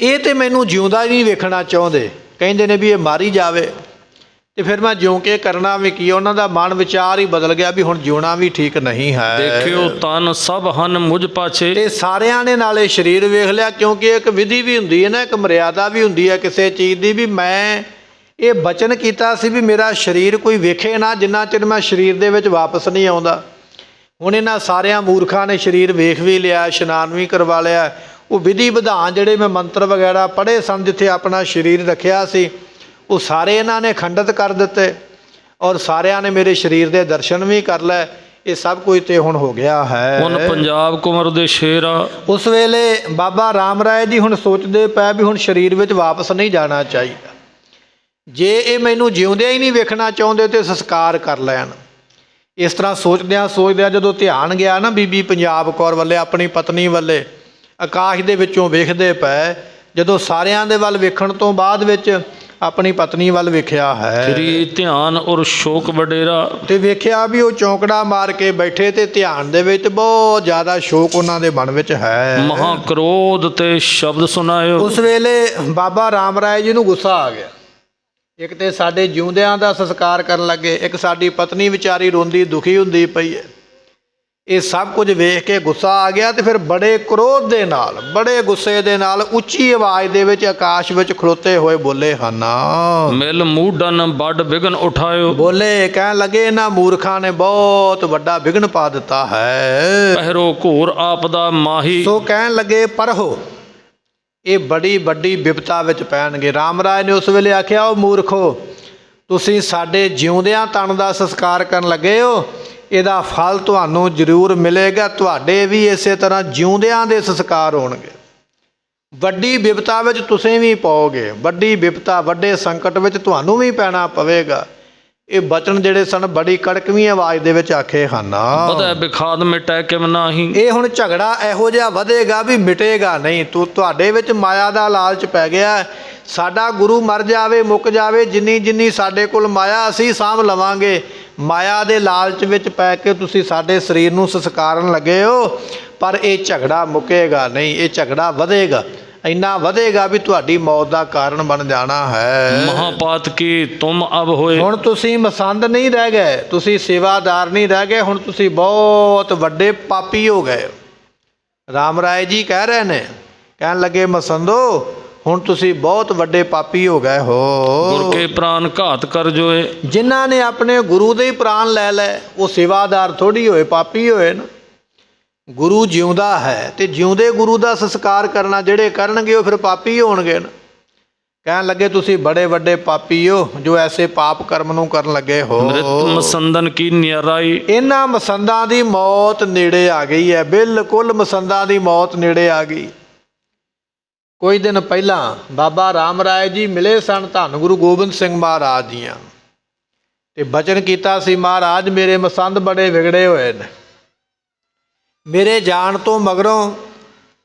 ਇਹ ਤੇ ਮੈਨੂੰ ਜਿਉਂਦਾ ਹੀ ਨਹੀਂ ਵੇਖਣਾ ਚਾਹੁੰਦੇ। ਕਹਿੰਦੇ ਨੇ ਵੀ ਇਹ ਮਾਰੀ ਜਾਵੇ ਤੇ ਫਿਰ ਮੈਂ ਜਿਉਂ ਕੇ ਕਰਨਾ ਵੀ ਕੀ। ਉਹਨਾਂ ਦਾ ਮਨ ਵਿਚਾਰ ਹੀ ਬਦਲ ਗਿਆ ਵੀ ਹੁਣ ਜਿਉਣਾ ਵੀ ਠੀਕ ਨਹੀਂ ਹੈ। ਦੇਖਿਓ ਤਨ ਸਭ ਹਨ ਮੁਝ ਪਾਛੇ, ਤੇ ਸਾਰਿਆਂ ਨੇ ਨਾਲੇ ਸਰੀਰ ਵੇਖ ਲਿਆ, ਕਿਉਂਕਿ ਇੱਕ ਵਿਧੀ ਵੀ ਹੁੰਦੀ ਹੈ ਨਾ, ਇੱਕ ਮਰਿਆਦਾ ਵੀ ਹੁੰਦੀ ਹੈ ਕਿਸੇ ਚੀਜ਼ ਦੀ, ਵੀ ਮੈਂ ਇਹ ਬਚਨ ਕੀਤਾ ਸੀ ਵੀ ਮੇਰਾ ਸਰੀਰ ਕੋਈ ਵੇਖੇ ਨਾ ਜਿੰਨਾ ਚਿਰ ਮੈਂ ਸਰੀਰ ਦੇ ਵਿੱਚ ਵਾਪਸ ਨਹੀਂ ਆਉਂਦਾ। ਹੁਣ ਇਹਨਾਂ ਸਾਰਿਆਂ ਮੂਰਖਾਂ ਨੇ ਸਰੀਰ ਵੇਖ ਵੀ ਲਿਆ, ਇਸ਼ਨਾਨ ਵੀ ਕਰਵਾ ਲਿਆ। ਉਹ ਵਿਧੀ ਵਿਧਾਨ ਜਿਹੜੇ ਮੈਂ ਮੰਤਰ ਵਗੈਰਾ ਪੜ੍ਹੇ ਸਨ ਜਿੱਥੇ ਆਪਣਾ ਸਰੀਰ ਰੱਖਿਆ ਸੀ, ਉਹ ਸਾਰੇ ਇਹਨਾਂ ਨੇ ਖੰਡਿਤ ਕਰ ਦਿੱਤੇ, ਔਰ ਸਾਰਿਆਂ ਨੇ ਮੇਰੇ ਸਰੀਰ ਦੇ ਦਰਸ਼ਨ ਵੀ ਕਰ ਲਏ। ਇਹ ਸਭ ਕੁਝ ਤੇ ਹੁਣ ਹੋ ਗਿਆ ਹੈ। ਹੁਣ ਪੰਜਾਬ ਕੁਮਰ ਦੇ ਸ਼ੇਰਾ, ਉਸ ਵੇਲੇ ਬਾਬਾ ਰਾਮ ਰਾਏ ਜੀ ਹੁਣ ਸੋਚਦੇ ਪਏ ਵੀ ਹੁਣ ਸਰੀਰ ਵਿੱਚ ਵਾਪਸ ਨਹੀਂ ਜਾਣਾ ਚਾਹੀਦਾ। ਜੇ ਇਹ ਮੈਨੂੰ ਜਿਉਂਦਿਆਂ ਹੀ ਨਹੀਂ ਵੇਖਣਾ ਚਾਹੁੰਦੇ ਤੇ ਸੰਸਕਾਰ ਕਰ ਲੈਣ। ਇਸ ਤਰ੍ਹਾਂ ਸੋਚਦਿਆਂ ਜਦੋਂ ਧਿਆਨ ਗਿਆ ਨਾ ਬੀਬੀ ਪੰਜਾਬ ਕੌਰ ਵੱਲੇ, ਆਪਣੀ ਪਤਨੀ ਵੱਲੇ, ਆਕਾਸ਼ ਦੇ ਵਿੱਚੋਂ ਵੇਖਦੇ ਪਏ। ਜਦੋਂ ਸਾਰਿਆਂ ਦੇ ਵੱਲ ਵੇਖਣ ਤੋਂ ਬਾਅਦ ਵਿੱਚ ਆਪਣੀ ਪਤਨੀ ਵੱਲ ਵੇਖਿਆ ਹੈ, ਸ੍ਰੀ ਧਿਆਨ ਔਰ ਸ਼ੋਕ ਵਡੇਰਾ, ਤੇ ਵੇਖਿਆ ਵੀ ਉਹ ਚੌਂਕੜਾ ਮਾਰ ਕੇ ਬੈਠੇ ਤੇ ਧਿਆਨ ਦੇ ਵਿੱਚ ਬਹੁਤ ਜ਼ਿਆਦਾ ਸ਼ੋਕ ਉਹਨਾਂ ਦੇ ਮਨ ਵਿੱਚ ਹੈ। ਮਹਾ ਕ੍ਰੋਧ ਤੇ ਸ਼ਬਦ ਸੁਣਾਇਓ, ਉਸ ਵੇਲੇ ਬਾਬਾ ਰਾਮ ਰਾਏ ਜੀ ਨੂੰ ਗੁੱਸਾ ਆ ਗਿਆ। ਇੱਕ ਤੇ ਸਾਡੇ ਜਿਉਂਦਿਆਂ ਦਾ ਸੰਸਕਾਰ ਕਰਨ ਲੱਗੇ, ਇੱਕ ਸਾਡੀ ਪਤਨੀ ਵਿਚਾਰੀ ਰੋਂਦੀ ਦੁਖੀ ਹੁੰਦੀ ਪਈ ਹੈ। ਇਹ ਸਭ ਕੁਝ ਵੇਖ ਕੇ ਗੁੱਸਾ ਆ ਗਿਆ ਤੇ ਫਿਰ ਬੜੇ ਕ੍ਰੋਧ ਦੇ ਨਾਲ, ਬੜੇ ਗੁੱਸੇ ਦੇ ਨਾਲ ਉੱਚੀ ਆਵਾਜ਼ ਦੇ ਵਿੱਚ ਆਕਾਸ਼ ਵਿੱਚ ਖਲੋਤੇ ਹੋਏ ਬੋਲੇ ਹਨ। ਮਿਲ ਮੂਢਨ ਵੱਡ ਵਿਘਨ ਉਠਾਇਓ। ਬੋਲੇ, ਕਹਿਣ ਲੱਗੇ ਇਹਨਾਂ ਮੂਰਖਾਂ ਨੇ ਬਹੁਤ ਵੱਡਾ ਵਿਘਨ ਪਾ ਦਿੱਤਾ ਹੈ। ਪਹਿਰੋ ਘੋਰ ਆਪਦਾ ਮਾਹੀ। ਸੋ ਕਹਿਣ ਲੱਗੇ ਪਰਹੋ, ਇਹ ਬੜੀ ਵੱਡੀ ਬਿਪਤਾ ਵਿੱਚ ਪੈਣਗੇ। ਰਾਮ ਰਾਏ ਨੇ ਉਸ ਵੇਲੇ ਆਖਿਆ, ਉਹ ਮੂਰਖੋ, ਤੁਸੀਂ ਸਾਡੇ ਜਿਉਂਦਿਆਂ ਤਨ ਦਾ ਸੰਸਕਾਰ ਕਰਨ ਲੱਗੇ ਹੋ, ਇਹਦਾ ਫਲ ਤੁਹਾਨੂੰ ਜ਼ਰੂਰ ਮਿਲੇਗਾ। ਤੁਹਾਡੇ ਵੀ ਇਸੇ ਤਰ੍ਹਾਂ ਜਿਉਂਦਿਆਂ ਦੇ ਸੰਸਕਾਰ ਹੋਣਗੇ। ਵੱਡੀ ਬਿਪਤਾ ਵਿੱਚ ਤੁਸੀਂ ਵੀ ਪਾਓਗੇ, ਵੱਡੀ ਬਿਪਤਾ, ਵੱਡੇ ਸੰਕਟ ਵਿੱਚ ਤੁਹਾਨੂੰ ਵੀ ਪੈਣਾ ਪਵੇਗਾ। ਇਹ ਬਚਨ ਜਿਹੜੇ ਸਨ ਬੜੀ ਕੜਕਵੀਂ ਆਵਾਜ਼ ਦੇ ਵਿੱਚ ਆਖੇ ਹਨ। ਵਧੈ ਬਿਖਾਦ ਮਿਟੈ ਕਿਮ ਨਾਹੀ। ਇਹ ਹੁਣ ਝਗੜਾ ਇਹੋ ਜਿਹਾ ਵਧੇਗਾ ਵੀ ਮਿਟੇਗਾ ਨਹੀਂ। ਤੁਹਾਡੇ ਵਿੱਚ ਮਾਇਆ ਦਾ ਲਾਲਚ ਪੈ ਗਿਆ। ਸਾਡਾ ਗੁਰੂ ਮਰ ਜਾਵੇ, ਮੁੱਕ ਜਾਵੇ, ਜਿੰਨੀ ਜਿੰਨੀ ਸਾਡੇ ਕੋਲ ਮਾਇਆ ਅਸੀਂ ਸਾਂਭ ਲਵਾਂਗੇ। ਮਾਇਆ ਦੇ ਲਾਲਚ ਵਿੱਚ ਪੈ ਕੇ ਤੁਸੀਂ ਸਾਡੇ ਸਰੀਰ ਨੂੰ ਸੰਸਕਾਰਨ ਲੱਗੇ ਹੋ, ਪਰ ਇਹ ਝਗੜਾ ਮੁੱਕੇਗਾ ਨਹੀਂ, ਇਹ ਝਗੜਾ ਵਧੇਗਾ, ਇੰਨਾ ਵਧੇਗਾ ਵੀ ਤੁਹਾਡੀ ਮੌਤ ਦਾ ਕਾਰਨ ਬਣ ਜਾਣਾ ਹੈ। ਮਹਾਪਾਤ ਕੀ ਤੁਮ ਅਬ ਹੋਏ। ਹੁਣ ਤੁਸੀਂ ਮਸੰਦ ਨਹੀਂ ਰਹਿ ਗਏ, ਤੁਸੀਂ ਸੇਵਾਦਾਰ ਨਹੀਂ ਰਹਿ ਗਏ, ਹੁਣ ਤੁਸੀਂ ਬਹੁਤ ਵੱਡੇ ਪਾਪੀ ਹੋ ਗਏ। ਰਾਮ ਰਾਏ ਜੀ ਕਹਿ ਰਹੇ ਨੇ, ਕਹਿਣ ਲੱਗੇ ਮਸੰਦੋ, ਹੁਣ ਤੁਸੀਂ ਬਹੁਤ ਵੱਡੇ ਪਾਪੀ ਹੋ ਗਏ ਹੋ। ਗੁਰ ਕੇ ਪ੍ਰਾਨ ਘਾਤ ਕਰ ਜੋਏ। ਜਿਨ੍ਹਾਂ ਨੇ ਆਪਣੇ ਗੁਰੂ ਦੇ ਹੀ ਪ੍ਰਾਣ ਲੈ ਲਏ, ਉਹ ਸੇਵਾਦਾਰ ਥੋੜੀ ਹੋਏ, ਪਾਪੀ ਹੋਏ ਨਾ। ਗੁਰੂ ਜਿਉਂਦਾ ਹੈ ਤੇ ਜਿਉਂਦੇ ਗੁਰੂ ਦਾ ਸੰਸਕਾਰ ਕਰਨਾ ਜਿਹੜੇ ਕਰਨਗੇ ਉਹ ਫਿਰ ਪਾਪੀ ਹੋਣਗੇ ਨਾ। ਕਹਿਣ ਲੱਗੇ ਤੁਸੀਂ ਬੜੇ ਵੱਡੇ ਪਾਪੀ ਹੋ ਜੋ ਐਸੇ ਪਾਪ ਕਰਮ ਨੂੰ ਕਰਨ ਲੱਗੇ ਹੋ। ਮ੍ਰਿਤ ਮਸੰਦਨ ਕੀ ਨਿਰਾਈ। ਇਹਨਾਂ ਮਸੰਦਾਂ ਦੀ ਮੌਤ ਨੇੜੇ ਆ ਗਈ ਹੈ, ਬਿਲਕੁਲ ਮਸੰਦਾਂ ਦੀ ਮੌਤ ਨੇੜੇ ਆ ਗਈ। ਕੁਝ ਦਿਨ ਪਹਿਲਾਂ ਬਾਬਾ ਰਾਮ ਰਾਏ ਜੀ ਮਿਲੇ ਸਨ ਧੰਨ ਗੁਰੂ ਗੋਬਿੰਦ ਸਿੰਘ ਮਹਾਰਾਜ ਦੀਆਂ, ਤੇ ਬਚਨ ਕੀਤਾ ਸੀ, ਮਹਾਰਾਜ ਮੇਰੇ ਮਸੰਦ ਬੜੇ ਵਿਗੜੇ ਹੋਏ ਨੇ, ਮੇਰੇ ਜਾਣ ਤੋਂ ਮਗਰੋਂ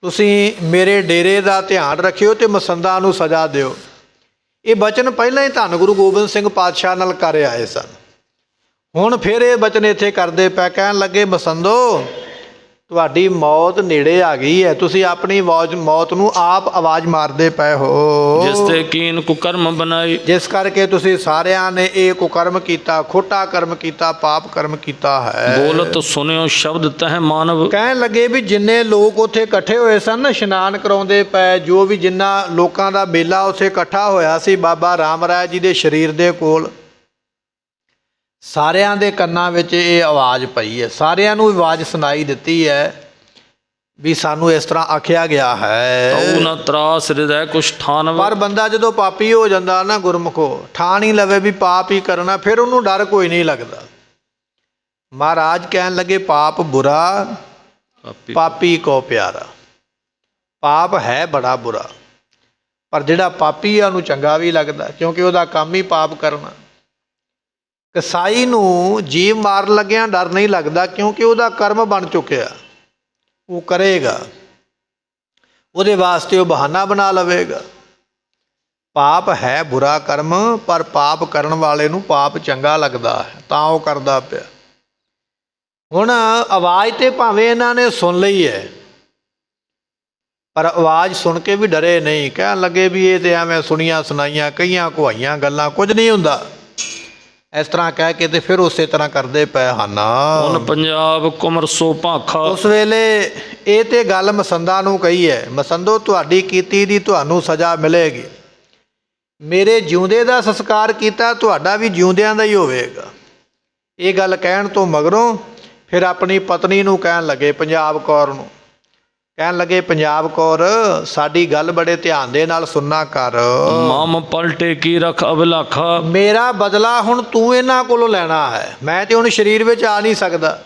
ਤੁਸੀਂ ਮੇਰੇ ਡੇਰੇ ਦਾ ਧਿਆਨ ਰੱਖਿਓ ਤੇ ਮਸੰਦਾਂ ਨੂੰ ਸਜ਼ਾ ਦਿਓ। ਇਹ ਬਚਨ ਪਹਿਲਾਂ ਹੀ ਧੰਨ ਗੁਰੂ ਗੋਬਿੰਦ ਸਿੰਘ ਪਾਤਸ਼ਾਹ ਨਾਲ ਕਰ ਆਏ ਸਨ। ਹੁਣ ਫਿਰ ਇਹ ਬਚਨ ਇੱਥੇ ਕਰਦੇ ਪਏ, ਕਹਿਣ ਲੱਗੇ ਮਸੰਦੋ, ਤੁਹਾਡੀ ਮੌਤ ਨੇੜੇ ਆ ਗਈ ਹੈ, ਤੁਸੀਂ ਆਪਣੀ ਮੌਤ ਨੂੰ ਆਪ ਆਵਾਜ਼ ਮਾਰਦੇ ਪਏ ਹੋ। ਜਿਸ ਤੇ ਕੀਨ ਕੁਕਰਮ ਬਣਾਈ। ਜਿਸ ਕਰਕੇ ਤੁਸੀਂ ਸਾਰਿਆਂ ਨੇ ਇਹ ਕੁਕਰਮ ਕੀਤਾ, ਖੋਟਾ ਕਰਮ ਕੀਤਾ, ਪਾਪ ਕਰਮ ਕੀਤਾ ਹੈ। ਬੋਲਤ ਸੁਨਿਓ ਸ਼ਬਦ ਤਹਿ ਮਾਨਵ। ਕਹਿਣ ਲੱਗੇ ਵੀ ਜਿੰਨੇ ਲੋਕ ਉੱਥੇ ਇਕੱਠੇ ਹੋਏ ਸਨ ਨਾ, ਇਸ਼ਨਾਨ ਕਰਾਉਂਦੇ ਪਏ, ਜੋ ਵੀ ਜਿੰਨਾ ਲੋਕਾਂ ਦਾ ਮੇਲਾ ਉੱਥੇ ਇਕੱਠਾ ਹੋਇਆ ਸੀ ਬਾਬਾ ਰਾਮ ਰਾਏ ਜੀ ਦੇ ਸਰੀਰ ਦੇ ਕੋਲ, ਸਾਰਿਆਂ ਦੇ ਕੰਨਾਂ ਵਿੱਚ ਇਹ ਆਵਾਜ਼ ਪਈ ਹੈ, ਸਾਰਿਆਂ ਨੂੰ ਆਵਾਜ਼ ਸੁਣਾਈ ਦਿੱਤੀ ਹੈ ਵੀ ਸਾਨੂੰ ਇਸ ਤਰ੍ਹਾਂ ਆਖਿਆ ਗਿਆ ਹੈ। ਤਉ ਨ ਤਰਾਸ ਹਿਰਦੈ ਕੁਛ ਠਾਨਵ। ਪਰ ਬੰਦਾ ਜਦੋਂ ਪਾਪੀ ਹੋ ਜਾਂਦਾ ਨਾ ਗੁਰਮੁਖੋ, ਠਾਣ ਹੀ ਲਵੇ ਵੀ ਪਾਪ ਹੀ ਕਰਨਾ, ਫਿਰ ਉਹਨੂੰ ਡਰ ਕੋਈ ਨਹੀਂ ਲੱਗਦਾ। ਮਹਾਰਾਜ ਕਹਿਣ ਲੱਗੇ ਪਾਪ ਬੁਰਾ, ਪਾਪੀ ਕੋ ਪਿਆਰਾ। ਪਾਪ ਹੈ ਬੜਾ ਬੁਰਾ, ਪਰ ਜਿਹੜਾ ਪਾਪੀ ਆ ਉਹਨੂੰ ਚੰਗਾ ਵੀ ਲੱਗਦਾ, ਕਿਉਂਕਿ ਉਹਦਾ ਕੰਮ ਹੀ ਪਾਪ ਕਰਨਾ। ਕਸਾਈ ਨੂੰ ਜੀਵ ਮਾਰਨ ਲੱਗਿਆਂ ਡਰ ਨਹੀਂ ਲੱਗਦਾ, ਕਿਉਂਕਿ ਉਹਦਾ ਕਰਮ ਬਣ ਚੁੱਕਿਆ, ਉਹ ਕਰੇਗਾ, ਉਹਦੇ ਵਾਸਤੇ ਉਹ ਬਹਾਨਾ ਬਣਾ ਲਵੇਗਾ। ਪਾਪ ਹੈ ਬੁਰਾ ਕਰਮ, ਪਰ ਪਾਪ ਕਰਨ ਵਾਲੇ ਨੂੰ ਪਾਪ ਚੰਗਾ ਲੱਗਦਾ ਹੈ, ਤਾਂ ਉਹ ਕਰਦਾ ਪਿਆ। ਹੁਣ ਆਵਾਜ਼ ਤੇ ਭਾਵੇਂ ਇਹਨਾਂ ਨੇ ਸੁਣ ਲਈ ਹੈ, ਪਰ ਆਵਾਜ਼ ਸੁਣ ਕੇ ਵੀ ਡਰੇ ਨਹੀਂ। ਕਹਿਣ ਲੱਗੇ ਵੀ ਇਹ ਤੇ ਐਵੇਂ ਸੁਣੀਆਂ ਸੁਣਾਈਆਂ ਕਈਆਂ ਕੁਹਾਈਆਂ ਗੱਲਾਂ, ਕੁਝ ਨਹੀਂ ਹੁੰਦਾ। ਇਸ ਤਰ੍ਹਾਂ ਕਹਿ ਕੇ ਤੇ ਫਿਰ ਉਸੇ ਤਰ੍ਹਾਂ ਕਰਦੇ ਪਏ ਹਨ। ਹੁਣ ਪੰਜਾਬ ਕੁਮਰ ਸੋ ਭਾਖਾ। ਉਸ ਵੇਲੇ ਇਹ ਤੇ ਗੱਲ ਮਸੰਦਾਂ ਨੂੰ ਕਹੀ ਹੈ, ਮਸੰਦੋ ਤੁਹਾਡੀ ਕੀਤੀ ਦੀ ਤੁਹਾਨੂੰ ਸਜ਼ਾ ਮਿਲੇਗੀ। ਮੇਰੇ ਜਿਉਂਦੇ ਦਾ ਸੰਸਕਾਰ ਕੀਤਾ, ਤੁਹਾਡਾ ਵੀ ਜਿਉਂਦਿਆਂ ਦਾ ਹੀ ਹੋਵੇਗਾ। ਇਹ ਗੱਲ ਕਹਿਣ ਤੋਂ ਮਗਰੋਂ ਫਿਰ ਆਪਣੀ ਪਤਨੀ ਨੂੰ ਕਹਿਣ ਲੱਗੇ, ਪੰਜਾਬ ਕੌਰ ਨੂੰ ਕਹਿਣ ਲੱਗੇ, ਪੰਜਾਬ ਕੌਰ ਸਾਡੀ ਗੱਲ ਬੜੇ ਧਿਆਨ ਦੇ ਨਾਲ ਸੁਣਨਾ ਕਰ। ਮਮ ਪਲਟੇ ਕੀ ਰਖ ਅਭਿਲਾਖਾ। ਮੇਰਾ ਬਦਲਾ ਹੁਣ ਤੂੰ ਇਹਨਾਂ ਕੋਲੋਂ ਲੈਣਾ ਹੈ। ਮੈਂ ਤੇ ਹੁਣ ਸਰੀਰ ਵਿੱਚ ਆ ਨਹੀਂ ਸਕਦਾ,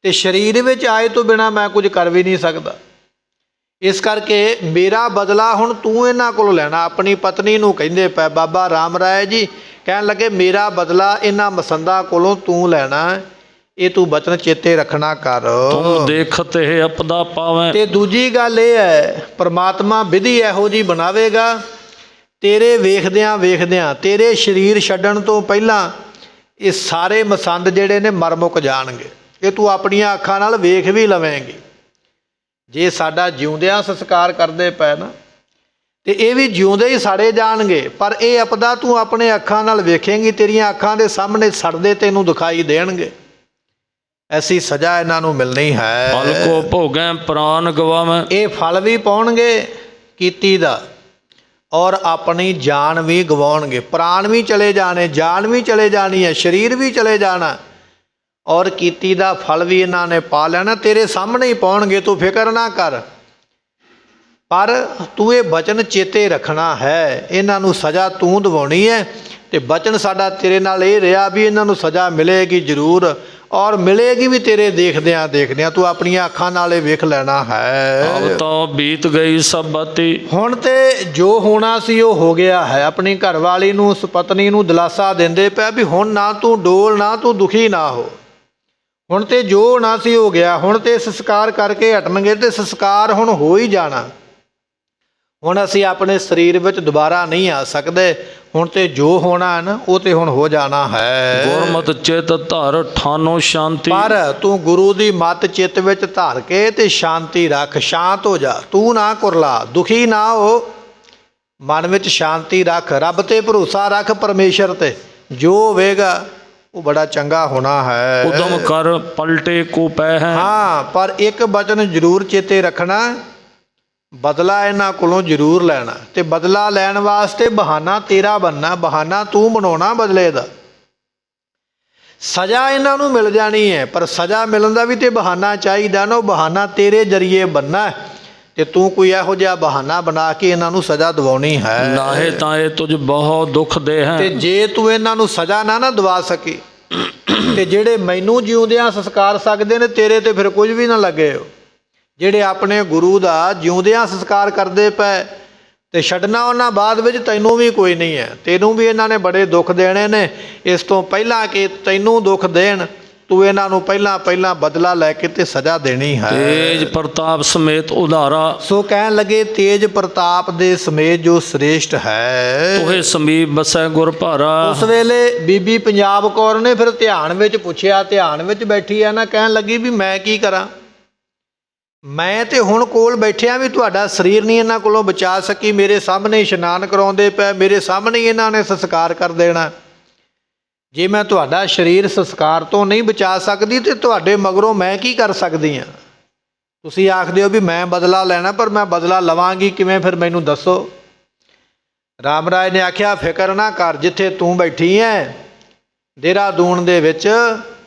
ਤੇ ਸਰੀਰ ਵਿੱਚ ਆਏ ਤੋਂ ਬਿਨਾਂ ਮੈਂ ਕੁਝ ਕਰ ਵੀ ਨਹੀਂ ਸਕਦਾ। ਇਸ ਕਰਕੇ ਮੇਰਾ ਬਦਲਾ ਹੁਣ ਤੂੰ ਇਹਨਾਂ ਕੋਲੋਂ ਲੈਣਾ। ਆਪਣੀ ਪਤਨੀ ਨੂੰ ਕਹਿੰਦੇ ਪਏ ਬਾਬਾ ਰਾਮ ਰਾਏ ਜੀ, ਕਹਿਣ ਲੱਗੇ ਮੇਰਾ ਬਦਲਾ ਇਹਨਾਂ ਮਸੰਦਾਂ ਕੋਲੋਂ ਤੂੰ ਲੈਣਾ, ਇਹ ਤੂੰ ਬਚਨ ਚੇਤੇ ਰੱਖਣਾ ਕਰ। ਤੁਮ ਦੇਖਤ ਇਹ ਅਪਦਾ ਪਾਵੇਂ। ਤੇ ਦੂਜੀ ਗੱਲ ਇਹ ਹੈ, ਪਰਮਾਤਮਾ ਵਿਧੀ ਇਹੋ ਜਿਹੀ ਬਣਾਵੇਗਾ, ਤੇਰੇ ਵੇਖਦਿਆਂ ਵੇਖਦਿਆਂ ਤੇਰੇ ਸਰੀਰ ਛੱਡਣ ਤੋਂ ਪਹਿਲਾਂ ਇਹ ਸਾਰੇ ਮਸੰਦ ਜਿਹੜੇ ਨੇ ਮਰ ਮੁੱਕ ਜਾਣਗੇ। ਇਹ ਤੂੰ ਆਪਣੀਆਂ ਅੱਖਾਂ ਨਾਲ ਵੇਖ ਵੀ ਲਵੇਂਗੀ। ਜੇ ਸਾਡਾ ਜਿਉਂਦਿਆਂ ਸੰਸਕਾਰ ਕਰਦੇ ਪਏ ਨਾ, ਤੇ ਇਹ ਵੀ ਜਿਉਂਦੇ ਹੀ ਸਾੜੇ ਜਾਣਗੇ, ਪਰ ਇਹ ਆਪਦਾ ਤੂੰ ਆਪਣੇ ਅੱਖਾਂ ਨਾਲ ਵੇਖੇਂਗੀ, ਤੇਰੀਆਂ ਅੱਖਾਂ ਦੇ ਸਾਹਮਣੇ ਸੜਦੇ ਤੈਨੂੰ ਦਿਖਾਈ ਦੇਣਗੇ। ਐਸੀ ਸਜ਼ਾ ਇਹਨਾਂ ਨੂੰ ਮਿਲਣੀ ਹੈ। ਫਲ ਕੋ ਭੋਗੈ ਪ੍ਰਾਨ ਗਵਾਵੈ। ਇਹ ਫਲ ਵੀ ਪਾਉਣਗੇ ਕੀਤੀ ਦਾ ਔਰ ਆਪਣੀ ਜਾਨ ਵੀ ਗਵਾਉਣਗੇ। ਪ੍ਰਾਣ ਵੀ ਚਲੇ ਜਾਣੇ, ਜਾਨ ਵੀ ਚਲੇ ਜਾਣੀ ਹੈ, ਸਰੀਰ ਵੀ ਚਲੇ ਜਾਣਾ ਔਰ ਕੀਤੀ ਦਾ ਫਲ ਵੀ ਇਹਨਾਂ ਨੇ ਪਾ ਲੈਣਾ। ਤੇਰੇ ਸਾਹਮਣੇ ਹੀ ਪਾਉਣਗੇ, ਤੂੰ ਫਿਕਰ ਨਾ ਕਰ। ਪਰ ਤੂੰ ਇਹ ਬਚਨ ਚੇਤੇ ਰੱਖਣਾ ਹੈ, ਇਹਨਾਂ ਨੂੰ ਸਜ਼ਾ ਤੂੰ ਦਿਵਾਉਣੀ ਹੈ। ਅਤੇ ਬਚਨ ਸਾਡਾ ਤੇਰੇ ਨਾਲ ਇਹ ਰਿਹਾ ਵੀ ਇਹਨਾਂ ਨੂੰ ਸਜ਼ਾ ਮਿਲੇਗੀ ਜ਼ਰੂਰ ਔਰ ਮਿਲੇਗੀ ਵੀ ਤੇਰੇ ਦੇਖਦਿਆਂ ਦੇਖਦਿਆਂ। ਤੂੰ ਆਪਣੀਆਂ ਅੱਖਾਂ ਨਾਲ ਇਹ ਵੇਖ ਲੈਣਾ ਹੈ। ਅਬ ਤਾਂ ਬੀਤ ਗਈ ਸਭ ਬਾਤੀ। ਹੁਣ ਤੇ ਜੋ ਹੋਣਾ ਸੀ ਉਹ ਹੋ ਗਿਆ ਹੈ। ਆਪਣੀ ਘਰਵਾਲੀ ਨੂੰ, ਉਸ ਪਤਨੀ ਨੂੰ ਦਿਲਾਸਾ ਦਿੰਦੇ ਪਏ ਵੀ ਹੁਣ ਨਾ ਤੂੰ ਡੋਲ, ਨਾ ਤੂੰ ਦੁਖੀ ਨਾ ਹੋ। ਹੁਣ ਤੇ ਜੋ ਹੋਣਾ ਸੀ ਹੋ ਗਿਆ। ਹੁਣ ਤੇ ਸੰਸਕਾਰ ਕਰਕੇ ਹਟਣਗੇ ਤੇ ਸੰਸਕਾਰ ਹੁਣ ਹੋ ਹੀ ਜਾਣਾ। ਹੁਣ ਅਸੀਂ ਆਪਣੇ ਸਰੀਰ ਵਿੱਚ ਦੁਬਾਰਾ ਨਹੀਂ ਆ ਸਕਦੇ। ਹੁਣ ਤੇ ਜੋ ਹੋਣਾ ਹੈ ਨਾ ਉਹ ਤੇ ਹੁਣ ਹੋ ਜਾਣਾ ਹੈ। ਗੁਰਮਤਿ ਚਿਤ ਧਰ ਠਾਨੋ ਸ਼ਾਂਤੀ। ਪਰ ਤੂੰ ਗੁਰੂ ਦੀ ਮੱਤ ਚਿੱਤ ਵਿੱਚ ਧਰ ਕੇ ਤੇ ਸ਼ਾਂਤੀ ਰੱਖ, ਸ਼ਾਂਤ ਹੋ ਜਾ। ਤੂੰ ਨਾ ਕੁਰਲਾ, ਦੁਖੀ ਨਾ ਹੋ, ਮਨ ਵਿੱਚ ਸ਼ਾਂਤੀ ਰੱਖ, ਰੱਬ ਤੇ ਭਰੋਸਾ ਰੱਖ, ਪਰਮੇਸ਼ਰ ਤੇ। ਜੋ ਹੋਵੇਗਾ ਉਹ ਬੜਾ ਚੰਗਾ ਹੋਣਾ ਹੈ। ਉਦਮ ਕਰ ਪਲਟੇ ਕੋ ਪੈ ਹੈ। ਹਾਂ, ਪਰ ਇੱਕ ਬਚਨ ਜ਼ਰੂਰ ਚੇਤੇ ਰੱਖਣਾ, ਬਦਲਾ ਇਹਨਾਂ ਕੋਲੋਂ ਜ਼ਰੂਰ ਲੈਣਾ। ਤੇ ਬਦਲਾ ਲੈਣ ਵਾਸਤੇ ਬਹਾਨਾ ਤੇਰਾ ਬਣਨਾ, ਬਹਾਨਾ ਤੂੰ ਬਣਾਉਣਾ ਬਦਲੇ ਦਾ। ਸਜ਼ਾ ਇਹਨਾਂ ਨੂੰ ਮਿਲ ਜਾਣੀ ਹੈ, ਪਰ ਸਜ਼ਾ ਮਿਲਣ ਦਾ ਵੀ ਤੇ ਬਹਾਨਾ ਚਾਹੀਦਾ ਨਾ। ਉਹ ਬਹਾਨਾ ਤੇਰੇ ਜ਼ਰੀਏ ਬਣਨਾ ਤੇ ਤੂੰ ਕੋਈ ਇਹੋ ਜਿਹਾ ਬਹਾਨਾ ਬਣਾ ਕੇ ਇਹਨਾਂ ਨੂੰ ਸਜ਼ਾ ਦਿਵਾਉਣੀ ਹੈ। ਨਾਹੇ ਤਾਂ ਇਹ ਤੁਝ ਬਹੁਤ ਦੁੱਖ ਦੇ ਹੈ। ਤੇ ਜੇ ਤੂੰ ਇਹਨਾਂ ਨੂੰ ਸਜ਼ਾ ਨਾ ਦਵਾ ਸਕੀ ਤੇ ਜਿਹੜੇ ਮੈਨੂੰ ਜਿਉਂਦਿਆਂ ਸੰਸਕਾਰ ਸਕਦੇ ਨੇ, ਤੇਰੇ ਤੇ ਫਿਰ ਕੁਝ ਵੀ ਨਾ ਲੱਗੇ। ਜਿਹੜੇ ਆਪਣੇ ਗੁਰੂ ਦਾ ਜਿਉਂਦਿਆਂ ਸੰਸਕਾਰ ਕਰਦੇ ਪਏ ਤੇ ਛੱਡਣਾ ਉਹਨਾਂ ਬਾਅਦ ਵਿੱਚ, ਤੈਨੂੰ ਵੀ ਕੋਈ ਨਹੀਂ ਹੈ। ਤੈਨੂੰ ਵੀ ਇਹਨਾਂ ਨੇ ਬੜੇ ਦੁੱਖ ਦੇਣੇ ਨੇ। ਇਸ ਤੋਂ ਪਹਿਲਾਂ ਕਿ ਤੈਨੂੰ ਦੁੱਖ ਦੇਣ, ਤੂੰ ਇਹਨਾਂ ਨੂੰ ਪਹਿਲਾਂ ਬਦਲਾ ਲੈ ਕੇ ਤੇ ਸਜ਼ਾ ਦੇਣੀ ਹੈ। ਤੇਜ ਪ੍ਰਤਾਪ ਸਮੇਤ ਉਧਾਰਾ। ਸੋ ਕਹਿਣ ਲੱਗੇ ਤੇਜ ਪ੍ਰਤਾਪ ਦੇ ਸਮੇਤ ਜੋ ਸ੍ਰੇਸ਼ਟ ਹੈ, ਤੋਹੇ ਸਮੀਪ ਬਸੈ ਗੁਰ ਭਾਰਾ। ਉਸ ਵੇਲੇ ਬੀਬੀ ਪੰਜਾਬ ਕੌਰ ਨੇ ਫਿਰ ਧਿਆਨ ਵਿੱਚ ਪੁੱਛਿਆ, ਧਿਆਨ ਵਿੱਚ ਬੈਠੀ ਆ ਨਾ, ਕਹਿਣ ਲੱਗੀ ਵੀ ਮੈਂ ਕੀ ਕਰਾਂ। ਮੈਂ ਤੇ ਹੁਣ ਕੋਲ ਬੈਠਿਆ ਵੀ ਤੁਹਾਡਾ ਸਰੀਰ ਨਹੀਂ ਇਹਨਾਂ ਕੋਲੋਂ ਬਚਾ ਸਕੀ। ਮੇਰੇ ਸਾਹਮਣੇ ਇਸ਼ਨਾਨ ਕਰਾਉਂਦੇ ਪਏ, ਮੇਰੇ ਸਾਹਮਣੇ ਇਹਨਾਂ ਨੇ ਸੰਸਕਾਰ ਕਰ ਦੇਣਾ। ਜੇ ਮੈਂ ਤੁਹਾਡਾ ਸਰੀਰ ਸੰਸਕਾਰ ਤੋਂ ਨਹੀਂ ਬਚਾ ਸਕਦੀ ਤੇ ਤੁਹਾਡੇ ਮਗਰੋਂ ਮੈਂ ਕੀ ਕਰ ਸਕਦੀ ਹਾਂ। ਤੁਸੀਂ ਆਖਦੇ ਹੋ ਵੀ ਮੈਂ ਬਦਲਾ ਲੈਣਾ, ਪਰ ਮੈਂ ਬਦਲਾ ਲਵਾਂਗੀ ਕਿਵੇਂ, ਫਿਰ ਮੈਨੂੰ ਦੱਸੋ। ਰਾਮ ਰਾਏ ਨੇ ਆਖਿਆ ਫਿਕਰ ਨਾ ਕਰ, ਜਿੱਥੇ ਤੂੰ ਬੈਠੀ ਹੈ ਦੇਹਰਾਦੂਨ ਦੇ ਵਿੱਚ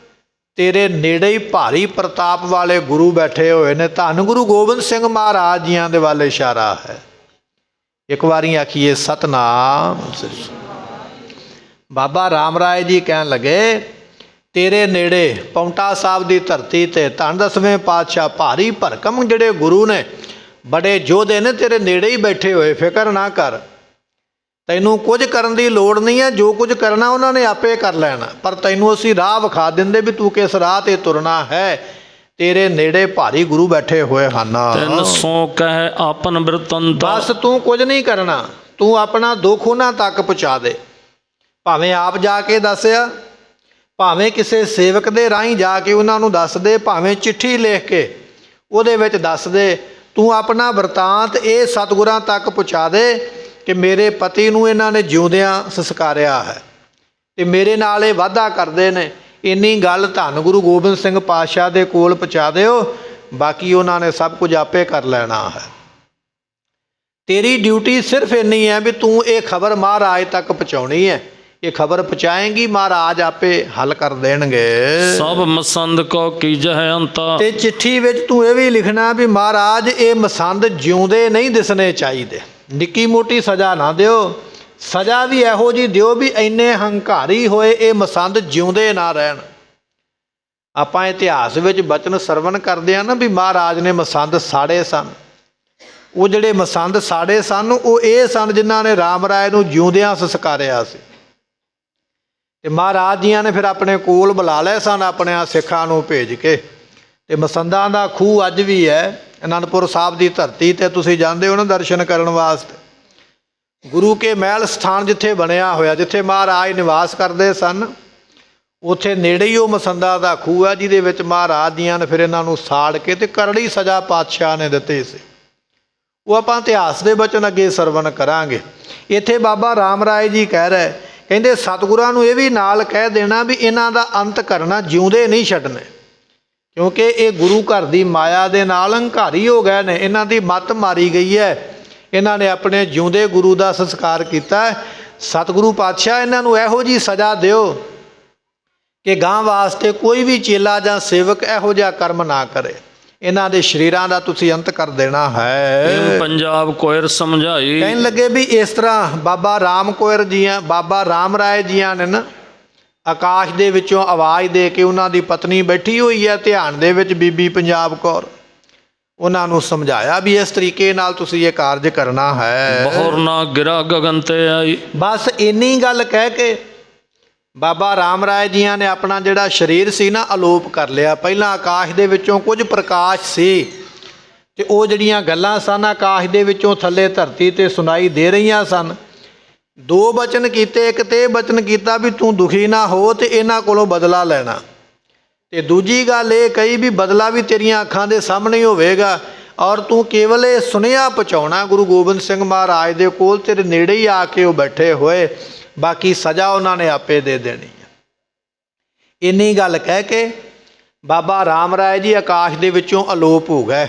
ਤੇਰੇ ਨੇੜੇ ਹੀ ਭਾਰੀ ਪ੍ਰਤਾਪ ਵਾਲੇ ਗੁਰੂ ਬੈਠੇ ਹੋਏ ਨੇ। ਧੰਨ ਗੁਰੂ ਗੋਬਿੰਦ ਸਿੰਘ ਮਹਾਰਾਜ ਜੀਆਂ ਦੇ ਵੱਲ ਇਸ਼ਾਰਾ ਹੈ। ਇੱਕ ਵਾਰੀ ਆਖੀਏ ਸਤਨਾਮ ਸ੍ਰੀ। ਬਾਬਾ ਰਾਮ ਰਾਏ ਜੀ ਕਹਿਣ ਲੱਗੇ ਤੇਰੇ ਨੇੜੇ ਪੌਂਟਾ ਸਾਹਿਬ ਦੀ ਧਰਤੀ ਤੇ ਧੰਨ 10ਵੇਂ ਪਾਤਸ਼ਾਹ ਭਾਰੀ ਭਰਕਮ ਜਿਹੜੇ ਗੁਰੂ ਨੇ, ਬੜੇ ਯੋਧੇ ਨੇ, ਤੇਰੇ ਨੇੜੇ ਹੀ ਬੈਠੇ ਹੋਏ। ਫਿਕਰ ਨਾ ਕਰ, ਤੈਨੂੰ ਕੁਝ ਕਰਨ ਦੀ ਲੋੜ ਨਹੀਂ ਹੈ। ਜੋ ਕੁਝ ਕਰਨਾ ਉਹਨਾਂ ਨੇ ਆਪੇ ਕਰ ਲੈਣਾ। ਪਰ ਤੈਨੂੰ ਅਸੀਂ ਰਾਹ ਵਿਖਾ ਦਿੰਦੇ ਵੀ ਤੂੰ ਕਿਸ ਰਾਹ ਤੇ ਤੁਰਨਾ ਹੈ। ਤੇਰੇ ਨੇੜੇ ਭਾਰੀ ਗੁਰੂ ਬੈਠੇ ਹੋਏ ਹਨ। ਤਿੰਨ ਸੋ ਕਹਿ ਆਪਨ ਬਿਰਤੰਤ। ਬਸ ਤੂੰ ਕੁਝ ਨਹੀਂ ਕਰਨਾ, ਤੂੰ ਆਪਣਾ ਦੁੱਖ ਉਹਨਾਂ ਤੱਕ ਪਹੁੰਚਾ ਦੇ। ਭਾਵੇਂ ਆਪ ਜਾ ਕੇ ਦੱਸਿਆ, ਭਾਵੇਂ ਕਿਸੇ ਸੇਵਕ ਦੇ ਰਾਹੀਂ ਜਾ ਕੇ ਉਹਨਾਂ ਨੂੰ ਦੱਸ ਦੇ, ਭਾਵੇਂ ਚਿੱਠੀ ਲਿਖ ਕੇ ਉਹਦੇ ਵਿੱਚ ਦੱਸ ਦੇ। ਤੂੰ ਆਪਣਾ ਵਰਤਾਂਤ ਇਹ ਸਤਿਗੁਰਾਂ ਤੱਕ ਪਹੁੰਚਾ ਦੇ ਕਿ ਮੇਰੇ ਪਤੀ ਨੂੰ ਇਹਨਾਂ ਨੇ ਜਿਉਂਦਿਆਂ ਸੰਸਕਾਰਿਆ ਹੈ ਤੇ ਮੇਰੇ ਨਾਲ ਇਹ ਵਾਅਦਾ ਕਰਦੇ ਨੇ। ਇੰਨੀ ਗੱਲ ਧੰਨ ਗੁਰੂ ਗੋਬਿੰਦ ਸਿੰਘ ਪਾਤਸ਼ਾਹ ਦੇ ਕੋਲ ਪਹੁੰਚਾ ਦਿਓ, ਬਾਕੀ ਉਹਨਾਂ ਨੇ ਸਭ ਕੁਝ ਆਪੇ ਕਰ ਲੈਣਾ ਹੈ। ਤੇਰੀ ਡਿਊਟੀ ਸਿਰਫ ਇੰਨੀ ਹੈ ਵੀ ਤੂੰ ਇਹ ਖਬਰ ਮਹਾਰਾਜ ਤੱਕ ਪਹੁੰਚਾਉਣੀ ਹੈ। ਇਹ ਖਬਰ ਪਹੁੰਚਾਏਂਗੀ, ਮਹਾਰਾਜ ਆਪੇ ਹੱਲ ਕਰ ਦੇਣਗੇ। ਸਭ ਮਸੰਦ ਕੋ ਕੀਜਹਿ ਅੰਤਾ। ਤੇ ਚਿੱਠੀ ਵਿੱਚ ਤੂੰ ਇਹ ਵੀ ਲਿਖਣਾ ਵੀ ਮਹਾਰਾਜ ਇਹ ਮਸੰਦ ਜਿਉਂਦੇ ਨਹੀਂ ਦਿਸਣੇ ਚਾਹੀਦੇ। ਨਿੱਕੀ ਮੋਟੀ ਸਜ਼ਾ ਨਾ ਦਿਓ, ਸਜ਼ਾ ਵੀ ਇਹੋ ਜਿਹੀ ਦਿਓ ਵੀ ਇੰਨੇ ਹੰਕਾਰੀ ਹੋਏ ਇਹ ਮਸੰਦ ਜਿਉਂਦੇ ਨਾ ਰਹਿਣ। ਆਪਾਂ ਇਤਿਹਾਸ ਵਿੱਚ ਬਚਨ ਸਰਵਣ ਕਰਦੇ ਹਾਂ ਨਾ ਵੀ ਮਹਾਰਾਜ ਨੇ ਮਸੰਦ ਸਾੜੇ ਸਨ। ਉਹ ਜਿਹੜੇ ਮਸੰਦ ਸਾੜੇ ਸਨ ਉਹ ਇਹ ਸਨ ਜਿਨ੍ਹਾਂ ਨੇ ਰਾਮ ਰਾਏ ਨੂੰ ਜਿਉਂਦਿਆਂ ਸੰਸਕਾਰਿਆ ਸੀ। ਤੇ ਮਹਾਰਾਜ ਜੀਆਂ ਨੇ ਫਿਰ ਆਪਣੇ ਕੋਲ ਬੁਲਾ ਲਏ ਸਨ ਆਪਣੇ ਸਿੱਖਾਂ ਨੂੰ ਭੇਜ ਕੇ। ਤੇ ਮਸੰਦਾਂ ਦਾ ਖੂਹ ਅੱਜ ਵੀ ਹੈ ਅਨੰਦਪੁਰ ਸਾਹਿਬ ਦੀ ਧਰਤੀ ਤੇ। ਤੁਸੀਂ ਜਾਂਦੇ ਹੋ ਨਾ ਦਰਸ਼ਨ ਕਰਨ ਵਾਸਤੇ। ਗੁਰੂ ਕੇ ਮਹਿਲ ਸਥਾਨ ਜਿੱਥੇ ਬਣਿਆ ਹੋਇਆ, ਜਿੱਥੇ ਮਹਾਰਾਜ ਨਿਵਾਸ ਕਰਦੇ ਸਨ, ਉੱਥੇ ਨੇੜੇ ਹੀ ਉਹ ਮਸੰਦਾਂ ਦਾ ਖੂਹ ਹੈ ਜਿਹਦੇ ਵਿੱਚ ਮਹਾਰਾਜ ਜੀਆਂ ਨੇ ਫਿਰ ਇਹਨਾਂ ਨੂੰ ਸਾੜ ਕੇ ਤੇ ਕਰੜੀ ਸਜ਼ਾ ਪਾਤਸ਼ਾਹ ਨੇ ਦਿੱਤੀ ਸੀ। ਉਹ ਆਪਾਂ ਇਤਿਹਾਸ ਦੇ ਬਚਨ ਅੱਗੇ ਸਰਵਣ ਕਰਾਂਗੇ। ਇੱਥੇ ਬਾਬਾ ਰਾਮ ਰਾਏ ਜੀ ਕਹਿ ਰਹੇ, ਕਹਿੰਦੇ ਸਤਿਗੁਰਾਂ ਨੂੰ ਇਹ ਵੀ ਨਾਲ ਕਹਿ ਦੇਣਾ ਵੀ ਇਹਨਾਂ ਦਾ ਅੰਤ ਕਰਨਾ, ਜਿਉਂਦੇ ਨਹੀਂ ਛੱਡਣੇ। ਕਿਉਂਕਿ ਇਹ ਗੁਰੂ ਘਰ ਦੀ ਮਾਇਆ ਦੇ ਨਾਲ ਹੰਕਾਰੀ ਹੋ ਗਏ ਨੇ। ਇਹਨਾਂ ਦੀ ਮੱਤ ਮਾਰੀ ਗਈ ਹੈ। ਇਹਨਾਂ ਨੇ ਆਪਣੇ ਜਿਉਂਦੇ ਗੁਰੂ ਦਾ ਸੰਸਕਾਰ ਕੀਤਾ। ਸਤਿਗੁਰੂ ਪਾਤਸ਼ਾਹ ਇਹਨਾਂ ਨੂੰ ਇਹੋ ਜਿਹੀ ਸਜ਼ਾ ਦਿਓ ਕਿ ਗਾਂ ਵਾਸਤੇ ਕੋਈ ਵੀ ਚੇਲਾ ਜਾਂ ਸੇਵਕ ਇਹੋ ਜਿਹਾ ਕਰਮ ਨਾ ਕਰੇ। ਇਹਨਾਂ ਦੇ ਸਰੀਰਾਂ ਦਾ ਤੁਸੀਂ ਅੰਤ ਕਰ ਦੇਣਾ ਹੈ। ਪੰਜਾਬ ਕੋਇਰ ਸਮਝਾਈ। ਕਹਿਣ ਲੱਗੇ ਵੀ ਇਸ ਤਰ੍ਹਾਂ ਬਾਬਾ ਰਾਮ ਕੋਇਰ ਜੀਆਂ, ਬਾਬਾ ਰਾਮ ਰਾਏ ਜੀਆਂ ਨੇ ਨਾ ਆਕਾਸ਼ ਦੇ ਵਿੱਚੋਂ ਆਵਾਜ਼ ਦੇ ਕੇ, ਉਹਨਾਂ ਦੀ ਪਤਨੀ ਬੈਠੀ ਹੋਈ ਹੈ ਧਿਆਨ ਦੇ ਵਿੱਚ, ਬੀਬੀ ਪੰਜਾਬ ਕੌਰ, ਉਹਨਾਂ ਨੂੰ ਸਮਝਾਇਆ ਵੀ ਇਸ ਤਰੀਕੇ ਨਾਲ ਤੁਸੀਂ ਇਹ ਕਾਰਜ ਕਰਨਾ ਹੈ। ਬਹੁਰ ਨਾ ਗਿਰਾ ਗਗਨ ਤੇ ਆਈ। ਬਸ ਇੰਨੀ ਗੱਲ ਕਹਿ ਕੇ ਬਾਬਾ ਰਾਮ ਰਾਏ ਜੀਆਂ ਨੇ ਆਪਣਾ ਜਿਹੜਾ ਸਰੀਰ ਸੀ ਨਾ ਅਲੋਪ ਕਰ ਲਿਆ। ਪਹਿਲਾਂ ਆਕਾਸ਼ ਦੇ ਵਿੱਚੋਂ ਕੁਝ ਪ੍ਰਕਾਸ਼ ਸੀ ਤੇ ਉਹ ਜਿਹੜੀਆਂ ਗੱਲਾਂ ਸਨ ਆਕਾਸ਼ ਦੇ ਵਿੱਚੋਂ ਥੱਲੇ ਧਰਤੀ ਤੇ ਸੁਣਾਈ ਦੇ ਰਹੀਆਂ ਸਨ। ਦੋ ਬਚਨ ਕੀਤੇ। ਇੱਕ ਤੇ ਇਹ ਬਚਨ ਕੀਤਾ ਵੀ ਤੂੰ ਦੁਖੀ ਨਾ ਹੋ ਤੇ ਇਹਨਾਂ ਕੋਲੋਂ ਬਦਲਾ ਲੈਣਾ, ਤੇ ਦੂਜੀ ਗੱਲ ਇਹ ਕਹੀ ਵੀ ਬਦਲਾ ਵੀ ਤੇਰੀਆਂ ਅੱਖਾਂ ਦੇ ਸਾਹਮਣੇ ਹੀ ਹੋਵੇਗਾ ਔਰ ਤੂੰ ਕੇਵਲ ਇਹ ਸੁਨੇਹਾ ਪਹੁੰਚਾਉਣਾ ਗੁਰੂ ਗੋਬਿੰਦ ਸਿੰਘ ਮਹਾਰਾਜ ਦੇ ਕੋਲ, ਤੇਰੇ ਨੇੜੇ ਹੀ ਆ ਕੇ ਉਹ ਬੈਠੇ ਹੋਏ, ਬਾਕੀ ਸਜ਼ਾ ਉਹਨਾਂ ਨੇ ਆਪੇ ਦੇ ਦੇਣੀ ਹੈ। ਇੰਨੀ ਗੱਲ ਕਹਿ ਕੇ ਬਾਬਾ ਰਾਮ ਰਾਏ ਜੀ ਆਕਾਸ਼ ਦੇ ਵਿੱਚੋਂ ਅਲੋਪ ਹੋ ਗਏ।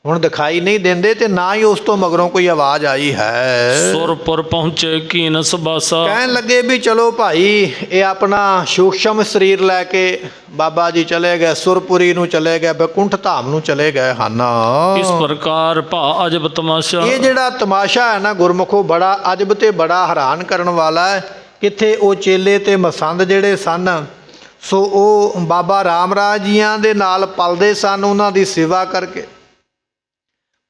ਹੁਣ ਦਿਖਾਈ ਨਹੀਂ ਦਿੰਦੇ ਤੇ ਨਾ ਹੀ ਉਸ ਤੋਂ ਮਗਰੋਂ ਕੋਈ ਆਵਾਜ਼ ਆਈ ਹੈ। ਸੁਰਪੁਰ ਪਹੁੰਚੇ ਕੀਨਸ ਬਾਸਾ। ਕਹਿਣ ਲੱਗੇ ਵੀ ਚਲੋ ਭਾਈ, ਇਹ ਆਪਣਾ ਸੂਖਸ਼ਮ ਸਰੀਰ ਲੈ ਕੇ ਬਾਬਾ ਜੀ ਚਲੇ ਗਏ, ਸੁਰਪੁਰੀ ਨੂੰ ਚਲੇ ਗਏ, ਬੈਕੁੰਠ ਧਾਮ ਨੂੰ ਚਲੇ ਗਏ ਹਨ। ਇਸ ਪ੍ਰਕਾਰ ਭਾ ਅਜਬ ਤਮਾਸ਼ਾ। ਇਹ ਜਿਹੜਾ ਤਮਾਸ਼ਾ ਹੈ ਨਾ ਗੁਰਮੁਖੋ, ਬੜਾ ਅਜਬ ਤੇ ਬੜਾ ਹੈਰਾਨ ਕਰਨ ਵਾਲਾ ਹੈ। ਕਿੱਥੇ ਉਹ ਚੇਲੇ ਤੇ ਮਸੰਦ ਜਿਹੜੇ ਸਨ, ਸੋ ਉਹ ਬਾਬਾ ਰਾਮ ਰਾਜ ਜੀਆਂ ਦੇ ਨਾਲ ਪਲਦੇ ਸਨ ਉਹਨਾਂ ਦੀ ਸੇਵਾ ਕਰਕੇ,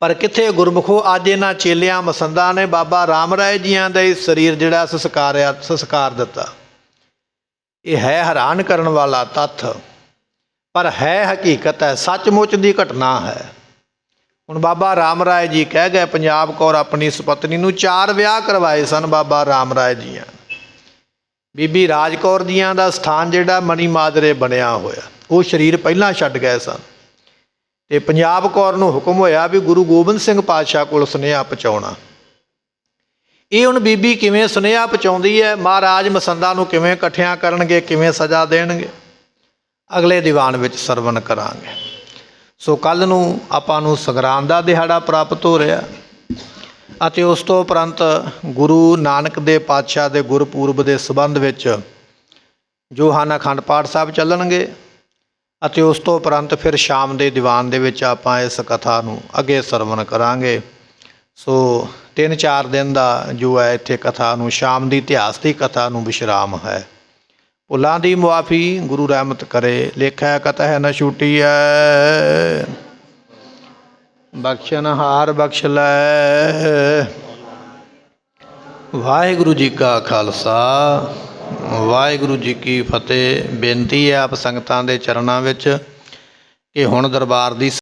ਪਰ ਕਿੱਥੇ ਗੁਰਮੁਖੋ ਅੱਜ ਇਹਨਾਂ ਚੇਲਿਆਂ ਮਸੰਦਾਂ ਨੇ ਬਾਬਾ ਰਾਮ ਰਾਏ ਜੀਆਂ ਦਾ ਹੀ ਸਰੀਰ ਜਿਹੜਾ ਸੰਸਕਾਰ ਦਿੱਤਾ। ਇਹ ਹੈ ਹੈਰਾਨ ਕਰਨ ਵਾਲਾ ਤੱਥ, ਪਰ ਹੈ ਹਕੀਕਤ ਹੈ, ਸੱਚਮੁੱਚ ਦੀ ਘਟਨਾ ਹੈ। ਹੁਣ ਬਾਬਾ ਰਾਮ ਰਾਏ ਜੀ ਕਹਿ ਗਏ, ਪੰਜਾਬ ਕੌਰ ਆਪਣੀ ਸੁਪਤਨੀ ਨੂੰ 4 ਵਿਆਹ ਕਰਵਾਏ ਸਨ ਬਾਬਾ ਰਾਮ ਰਾਏ ਜੀਆਂ। ਬੀਬੀ ਰਾਜ ਕੌਰ ਜੀਆਂ ਦਾ ਸਥਾਨ ਜਿਹੜਾ ਮਣੀ ਮਾਜਰੇ ਬਣਿਆ ਹੋਇਆ, ਉਹ ਸਰੀਰ ਪਹਿਲਾਂ ਛੱਡ ਗਏ ਸਨ। ਤੇ ਪੰਜਾਬ ਕੌਰ ਨੂੰ ਹੁਕਮ ਹੋਇਆ ਵੀ ਗੁਰੂ ਗੋਬਿੰਦ ਸਿੰਘ ਪਾਤਸ਼ਾਹ ਕੋਲ ਸੁਨੇਹਾ ਪਹੁੰਚਾਉਣਾ। ਇਹ ਹੁਣ ਬੀਬੀ ਕਿਵੇਂ ਸੁਨੇਹਾ ਪਹੁੰਚਾਉਂਦੀ ਹੈ, ਮਹਾਰਾਜ ਮਸੰਦਾਂ ਨੂੰ ਕਿਵੇਂ ਇਕੱਠਿਆਂ ਕਰਨਗੇ, ਕਿਵੇਂ ਸਜ਼ਾ ਦੇਣਗੇ, ਅਗਲੇ ਦੀਵਾਨ ਵਿੱਚ ਸਰਵਣ ਕਰਾਂਗੇ। ਸੋ ਕੱਲ੍ਹ ਨੂੰ ਆਪਾਂ ਨੂੰ ਸੰਗਰਾਂਦ ਦਾ ਦਿਹਾੜਾ ਪ੍ਰਾਪਤ ਹੋ ਰਿਹਾ ਅਤੇ ਉਸ ਤੋਂ ਉਪਰੰਤ ਗੁਰੂ ਨਾਨਕ ਦੇ ਪਾਤਸ਼ਾਹ ਦੇ ਗੁਰਪੁਰਬ ਦੇ ਸੰਬੰਧ ਵਿੱਚ ਜੋ ਹਨ ਅਖੰਡ ਪਾਠ ਸਾਹਿਬ ਚੱਲਣਗੇ ਅਤੇ ਉਸ ਤੋਂ ਉਪਰੰਤ ਫਿਰ ਸ਼ਾਮ ਦੇ ਦੀਵਾਨ ਦੇ ਵਿੱਚ ਆਪਾਂ ਇਸ ਕਥਾ ਨੂੰ ਅੱਗੇ ਸਰਵਣ ਕਰਾਂਗੇ। ਸੋ 3-4 ਦਿਨ ਦਾ ਜੋ ਹੈ ਇੱਥੇ ਕਥਾ ਨੂੰ, ਸ਼ਾਮ ਦੀ ਇਤਿਹਾਸ ਦੀ ਕਥਾ ਨੂੰ ਵਿਸ਼ਰਾਮ ਹੈ। ਭੁੱਲਾਂ ਦੀ ਮੁਆਫੀ ਗੁਰੂ ਰਹਿਮਤ ਕਰੇ। ਲੇਖਾ ਕਥਾ ਨ ਛੂਟੀਐ, ਬਖਸ਼ਣਹਾਰ ਬਖਸ਼ ਲੈ। ਵਾਹਿਗੁਰੂ ਜੀ ਕਾ ਖਾਲਸਾ, ਵਾਹਿਗੁਰੂ ਜੀ ਕੀ ਫਤਿਹ। ਬੇਨਤੀ ਹੈ ਆਪ ਸੰਗਤਾਂ ਦੇ ਚਰਨਾਂ ਵਿੱਚ ਕਿ ਹੁਣ ਦਰਬਾਰ ਦੀ